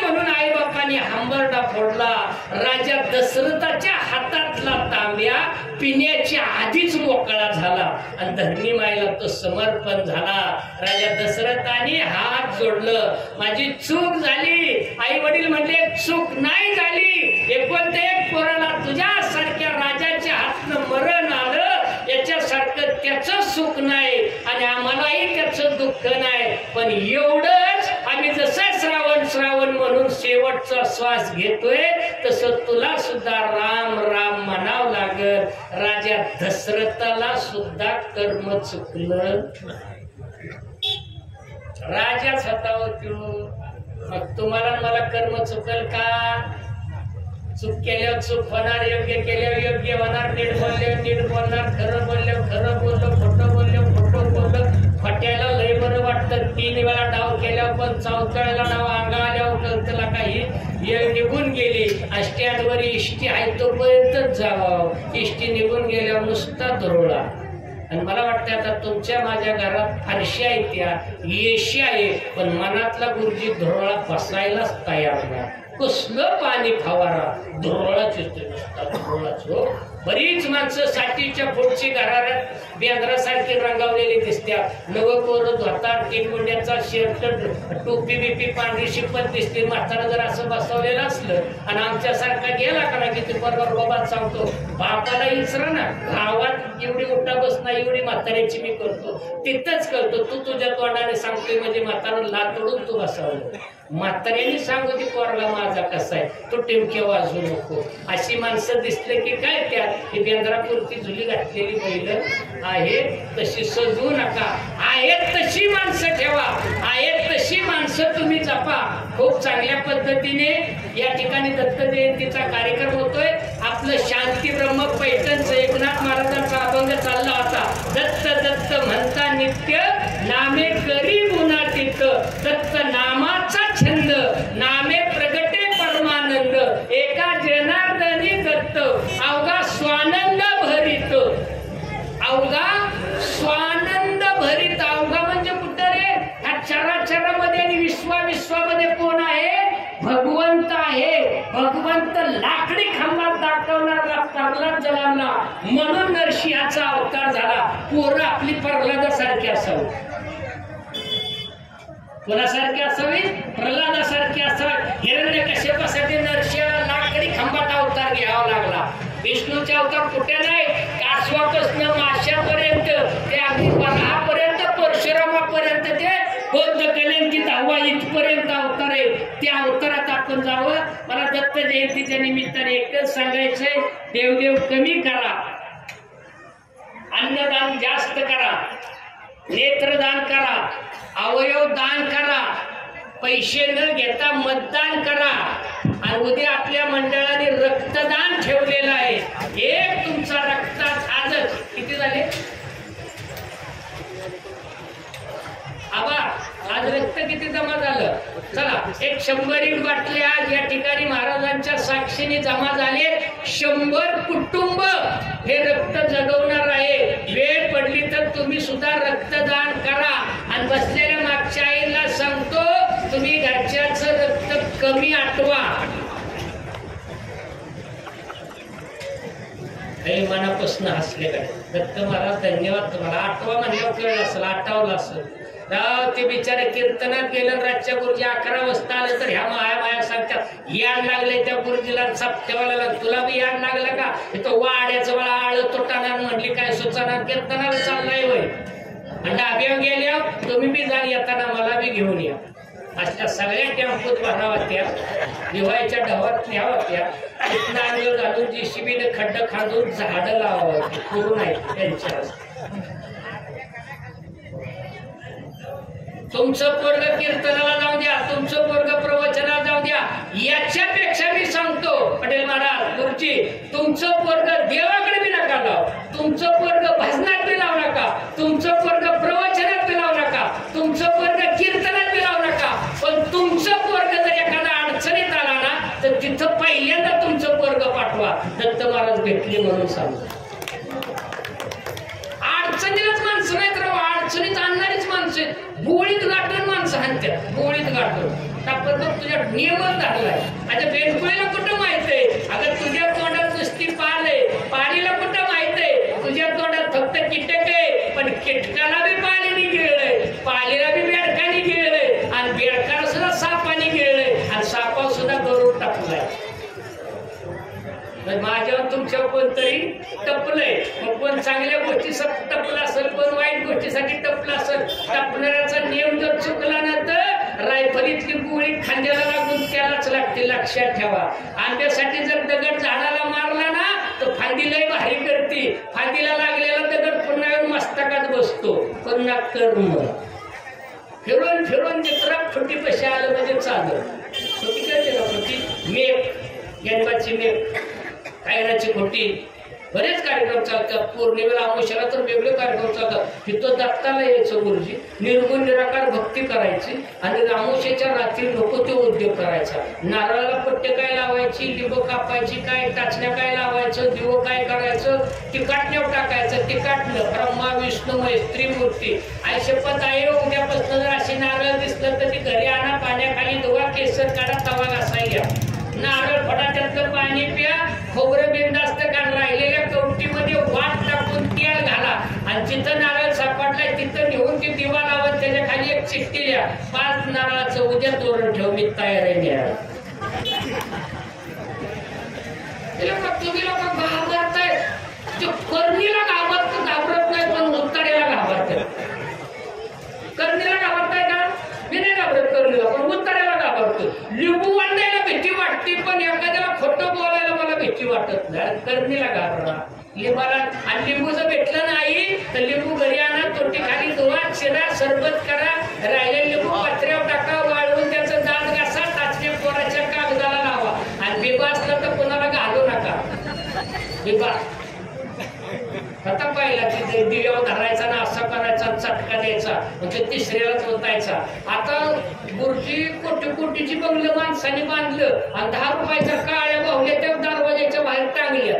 S3: म्हणून आई बापांनी हंबरडा फोडला. राजा दशरथाच्या हातातला तांब्या पिण्याच्या आधीच मोकळा झाला आणि धरणी मायला तो समर्पण झाला. राजा दशरथाने हात जोडलं, माझी चूक झाली. आई वडील म्हणले चूक नाही झाली. एकोणते एक पोराला तुझ्यासारख्या राजाच्या हातनं मरण आलं, याच्यासारखं त्याचं सुख नाही आणि आम्हालाही त्याचं दुःख नाही. पण एवढंच, आम्ही जसं श्रावण श्रावण म्हणून शेवटचा श्वास घेतोय तसं तुला सुद्धा राम राम म्हणावं लागल. राजा दशरथाला सुद्धा कर्म चुकलं. राजा स्वतःवर किळून, मग तुम्हाला मला कर्म चुकल का? चूक केल्यावर चूक होणार, योग्य केल्यावर योग्य होणार, नीट बोलल्यावर नीट बोलणार, खरं बोलल्यावर खरं बोललं, खोटं बोलल्यावर खोटं बोललं. खोट्याला लय बरं वाटतं. 3 वेळा डाव केल्यावर पण 4थ्या वेळेला डाव अंगा आल्यावर त्याला काही वेळ निघून गेली. स्टँडवर इष्टी आहे तोपर्यंतच जावं. इष्टी निघून गेल्यावर नुसता धुरोळा. आणि मला वाटतं आता तुमच्या माझ्या घरात फारशी आहे, त्या येशी आहे, पण मनातला गुरुजी धुरोळा बसायलाच तयार नाही. कसलं पाणी फवारा, धुरोळाच येतो नुसता, धुरोळाच. हो, बरीच माणसं साठीच्या पुढची घरात बेंद्रासारखी रंगावलेली दिसतात. नवपोरं धोतात, टिकमुंड्याचा शर्ट, टोपी बिपी पांढरी शिपत दिसते. म्हातारा जर असं बसवलेलं असलं आणि आमच्यासारखा गेला का ना, किती बरोबर बाबा सांगतो, बापाला विसरा ना, गावात एवढी उठा बसना एवढी म्हाताऱ्याची मी करतो, तिथंच करतो. तू तुझ्या तोंडाने सांगतोय म्हणजे म्हातारा लातडून तू बसावलं. म्हाताऱ्याने सांगू ती पोरला माझा कसा आहे, तो टिमके वाजू नको. अशी माणसं दिसले की काय, त्यात ही बेंद्रापुरती झुली घातलेली बैल आहे तशी सजवू नका. आहेत तशी माणसं ठेवा, आहेत तशी माणसं तुम्ही जपा. खूप चांगल्या पद्धतीने या ठिकाणी दत्त जयंतीचा कार्यक्रम होतोय. आपलं शांती ब्रह्म पैठणचं एकनाथ महाराजांचा अभंग चालला होता. दत्त दत्त म्हणता नित्य, नामे करी गुणातीत. दत्त नामाचा छंद, नामे प्रगटे परमानंद. एका जनार्दनी दत्त, अवघा स्वानंद भरित. अवघा स्वानंद भरित. अवघा म्हणजे कुठं रे? ह्या चराचरामध्ये आणि विश्वामध्ये कोण आहे? भगवंत आहे. भगवंत लाकडी खांबात दाखवणारा प्रल्हाद म्हणून नरसिंहाचा अवतार झाला. पोरं आपली प्रल्हादासारखी असावी. कोणासारखी असावी? प्रल्हादासारखी असावी. हिरण्यकश्यपासाठी नरसिंहाला लाकडी खांबात अवतार घ्यावा लागला. विष्णूचा अवतार कुठे नाही, कासवापासून माशापर्यंत, ते अगदी वराहापर्यंत, परशुरामापर्यंत, ते बौद्ध कलेंची 10वा इथपर्यंत अवतार आहे. त्या अवतारात आपण जावं. मला दत्त जयंतीच्या निमित्ताने एकच सांगायचंय, देवदेव कमी करा, अन्नदान जास्त करा, नेत्रदान करा, अवयव दान करा, पैसे न घेता मतदान करा. आणि उद्या आपल्या मंडळाने रक्तदान ठेवलेलं आहे. एक तुमचा रक्तात आजच किती झाले आबा? आज रक्त किती जमा झालं? चला, एक 100 बाटल्या आज या ठिकाणी महाराजांच्या साक्षीने जमा झाले. 100 कुटुंब हे रक्त जगवणार आहे. वेळ पडली तर तुम्ही सुद्धा रक्तदान करा. आणि बसलेल्या मागच्या आईला सांगतो, तुम्ही घरच्याचं काही मनापासून हसले काय. दत्त महाराज धन्यवाद तुम्हाला. आठवा म्हणल्यावर कळलं असेल, आठवलं असेल. राव ते बिचारे कीर्तनात गेलं, रातच्या गुरुजी 11 वाजता आले तर ह्या माया सांगतात याड लागले त्या गुरुजीला सप्त्यावाला. तुला बी याड लागलं का? तो वाड्याचं मला आळ तुटाना म्हणली काय सुचाना कीर्तनाला चाललाय वय. आणि डाब्यावर गेल्या तुम्ही बी जा, येताना मला बी घेऊन या. अशा सगळ्या टेम्पोत भरावा त्या दिवाळीच्या ढवात न्यावा त्या. नांगर घालून JCBने खड्ड खांदून झाडं लावावं करून आहे त्यांच्या. तुमचं पोरग कीर्तनाला जाऊ द्या, तुमचं पोरग प्रवचनाला जाऊ द्या. याच्यापेक्षा मी सांगतो पटेल महाराज गुरुजी, तुमचं पोरग देवाकडे बी नका लाव, तुमचं पोरग भजनात बी लावू नका, तुमचं पोरग प्रवचनात बी लावू नका, तुमचं पोरग कीर्तनात बी लावू नका. पण तुमचं पोरग जर एखादा अडचणीत आला ना तर तिथं पहिल्यांदा तुमचं पोरग पाठवा. दत्त महाराज भेटले म्हणून सांगतो. अडचणीलाच माणसं नाहीत राव, अडचणीत आणणारीच माणसं. गोळीत गाठून माणसं हाणत्यात, गोळीत गाठून. आपण तुझ्या नियमच धरलाय. आता बेनकुळीला कुठं माहित आहे? अगं तुझ्या तोंडात नुसती पाल आहे, पालीला कुठं माहित आहे? तुझ्या तोंडात फक्त कीटक आहे, पण कीटकाला बी पालीने गिळलंय, पालीला बी बेडकाने गिळलंय, आणि बेडकाला सुद्धा सापाने गिळलंय, आणि सापावर सुद्धा गरुड टाकलाय. माझ्यावर तुमच्यावर कोणतरी टपलंय. मग कोण चांगल्या गोष्टीसाठी टपलं असेल, कोण वाईट गोष्टीसाठी टपलं असेल. टपणाऱ्याचा नियम जर चुकला ना तर रायफलीतली गोळी खांद्याला लागून त्यालाच लागते, लक्षात ठेवा. आंब्यासाठी जर दगड झाडाला मारला ना तर फांदी लय भारी करते. फांदीला लागलेला दगड पुन्हा मस्तकात बसतो. पुन्हा कर्म फिरून फिरून जित्रा फुटी पैसे आलं म्हणजे चालत. फुटी करते ना, फुटी मेप, गेंदाची मेप, कायराची खोटी, बरेच कार्यक्रम चालतात. पौर्णिमेला अमावस्याला तर वेगळे कार्यक्रम चालतात. तिथं दत्ताला यायचं गुरुजी, निर्गुण निराकार भक्ती करायची, आणि अमावस्येच्या रात्री नको ते उद्योग करायचा. नारळाला पट्टे काय लावायची, लिंब कापायची काय, टाचण्या काय लावायचं, दिवो काय करायचं, तिकाटण्यावर टाकायचं. तिकाटलं ब्रह्मा विष्णुमय स्त्रीमूर्ती. आई शपथ आहे उद्यापासून जर अशी नारळ दिसलं तर ती घरी आणा, पाण्याखाली धुवा, केसर काढा, तवा घासाय घ्या. नारळ फटाट्यातलं पाणी प्या, खोबरं बिंदास्त काढ, राहिलेल्या कवटीमध्ये वाट टाकून तेल घाला, आणि जिथं नारळ सापडलाय तिथं नेऊन ती दिवा लावत त्याच्या खाली एक चिठ्ठी लिहा, 5 नारळाचं उद्या तोरण ठेव, मी तयार आहे न्यायला. तुम्ही लोक घाबरताय, करणीला घाबरत नाही, पण उत्तरेला घाबरताय. करणीला घाबरताय का? मी नाही घाबरत करणीला, पण उत्तरेला घाबरतो. लिंबू वाटायला भीती वाटते, पण एखाद्याला खोटं बोलायला मला भीती वाटत नाही. करणीला घाबरणार लिंबाला. आणि लिंबू जर भेटलं नाही तर लिंबू घरी आणा, तोटी खाली धुवा, चिरा, सरबत करा, राहिलेले लिंबू पत्र्यावर टाका, वाळवून त्याचं दात घासा, टाचण्या पोराच्या कागदाला लावा. आणि बिबा असलं तर कोणाला घालू नका. बिबा आता पाहिला की दिव्यावर धरायचा ना, असा करायचा, चटका द्यायचा, म्हणजे तिसऱ्यालाच ओतायचा. आता गुरुजी कोटी बंगलं माणसाने बांधलं, आणि 10 रुपयाच्या काळ्या बाहुल्या त्या दरवाजाच्या बाहेर टांगल्या.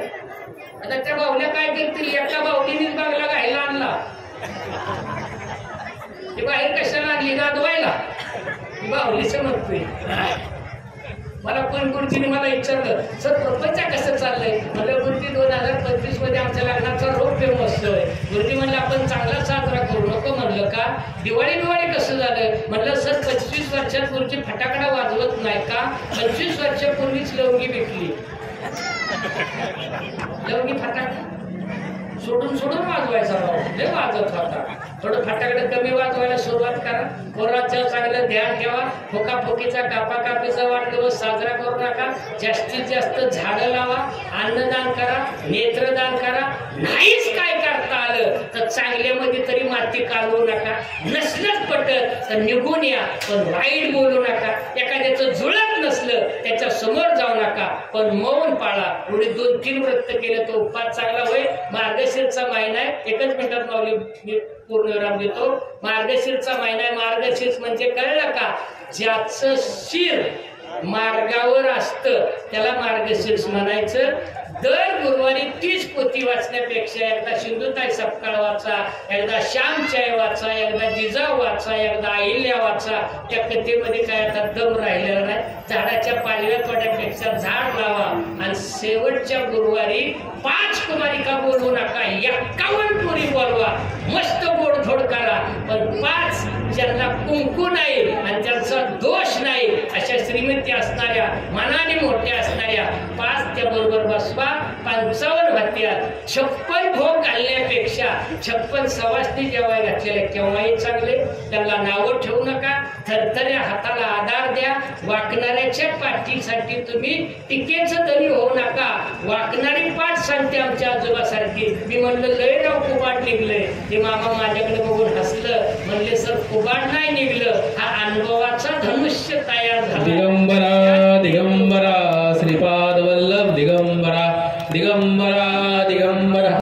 S3: आता त्या बाहुल्या काय करतील? एका बाहुलीनेच बंगला घायला आणला. ती बाहेर कशाला आणली? गादवायला. बाहुलीचं म्हणतोय. मला कोण गुरुजीने मला विचारलं, सर प्रपंच कसं चाललंय? मला गुरुजी 2025 मध्ये आमच्या लग्नाचा रोप फेमस आहे. गुरुजी म्हणलं आपण चांगला साजरा करू. नको म्हणलं का? दिवाळी कसं झालं? म्हणलं सर 25 वर्षात गुरुजी फटाकडा वाजवत नाही का? 25 वर्षापूर्वीच लवंगी भेटली. लवंगी फटाका सोडून वाजवायचा राव, लय वाजत होता. थोडं फटाकडे कमी वाजवायला सुरुवात करा. पोराचं चांगलं ध्यान ठेवा. फोकाफोकीचा कापाकापीचा वाढदिवस साजरा करू नका. जास्तीत जास्त झाडं लावा, अन्नदान करा, नेत्रदान करा. नाहीच काय करता आलं तर चांगल्यामध्ये तरी माती काढवू नका. नसलंच पटत तर निघून या, पण वाईट बोलू नका. एखाद्याचं जुळत नसलं त्याच्या समोर जाऊ नका, पण मौन पाळा. एवढे 2-3 व्रत केले तो उपास चांगला होईल. मार्गशीर्षचा महिना आहे. 1 मिनिटात माऊली पूर्णविराम देतो. मार्गशीर्षचा महिना आहे. मार्गशीर्ष म्हणजे कळलं का? ज्याचं शिर मार्गावर असतं त्याला मार्गशीर्ष म्हणायचं. दर गुरुवारी 30 पोथी वाचण्यापेक्षा एकदा सिंधुताई सपकाळ वाचा, एकदा श्यामचाय वाचा, एकदा जिजाऊ वाचा, एकदा अहिल्या वाचा. त्या कथेमध्ये काय आता दम राहिलेला नाही. झाडाच्या पालव्या तोड्यापेक्षा झाड लावा आणि शेवटच्या गुरुवारी 5 कुमारिका बोलवू नका, 51 पुरी बोलवा, मस्त गोडधोड करा, पण 5 ज्यांना कुंकू नाही आणि ज्यांचा दोष नाही अशा श्रीमंती असणाऱ्या, मनाने मोठ्या असणाऱ्या 5 त्या बरोबर बसवा. 55 हत्या 56 भोग घालण्यापेक्षा 56 सवासनी जेव्हा घातलेले केव्हाही चांगले. त्यांना नावं ठेवू नका, थरथऱ्या हाताला आधार द्या. वाकणाऱ्याच्या पाठीसाठी तुम्ही टिकेचं तरी होऊ नका. वाकणारी पाठ सांगते आमच्या आजोबासारखी. मी म्हणलं लय राव कुबाड निघलंय. ते मामा माझ्याकडे बघून हसलं, म्हणले सर कुबाड नाही निघलं, हा अनुभवाचा धनुष्य तयार झाला.
S4: दिगंबरा दिगंबरा श्रीपाद वल्लभ दिगंबरा दिगंबरा दिगंबरा.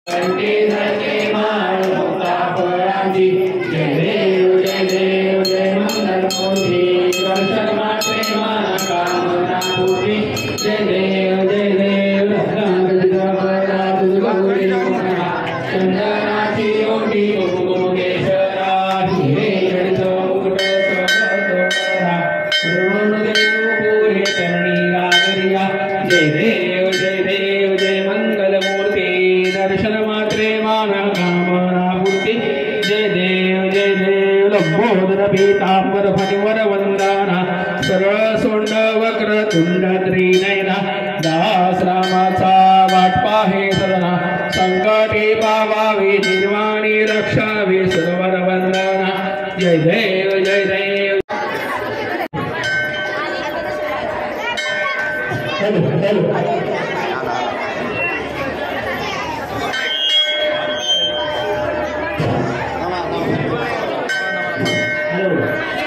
S5: धरती धरती माळ मुक्ता फळांची जय देव जय देव जय मंगलमूर्ती दर्शन मात्रे मान कामना पूर्ती जय देव दिगंबरा दुर्गौरी रमणा चंदनाची ओटी कुंकुमेश्वरा हिरे जडित मुकुट सोबतोरा ऋणदेव पुरे चरणी गागरिया जय देव जय मंगलमूर्ती दर्शन मात्रे माना कामना पूर्ती जय देव लंबोदर पीतांबर कुंडत्री नयना दास रामाचा वाट पाहे सदना संकटे पावावे निर्वाणी रक्षावे सर्वर वंदना जय देव जय देव
S1: हॅलो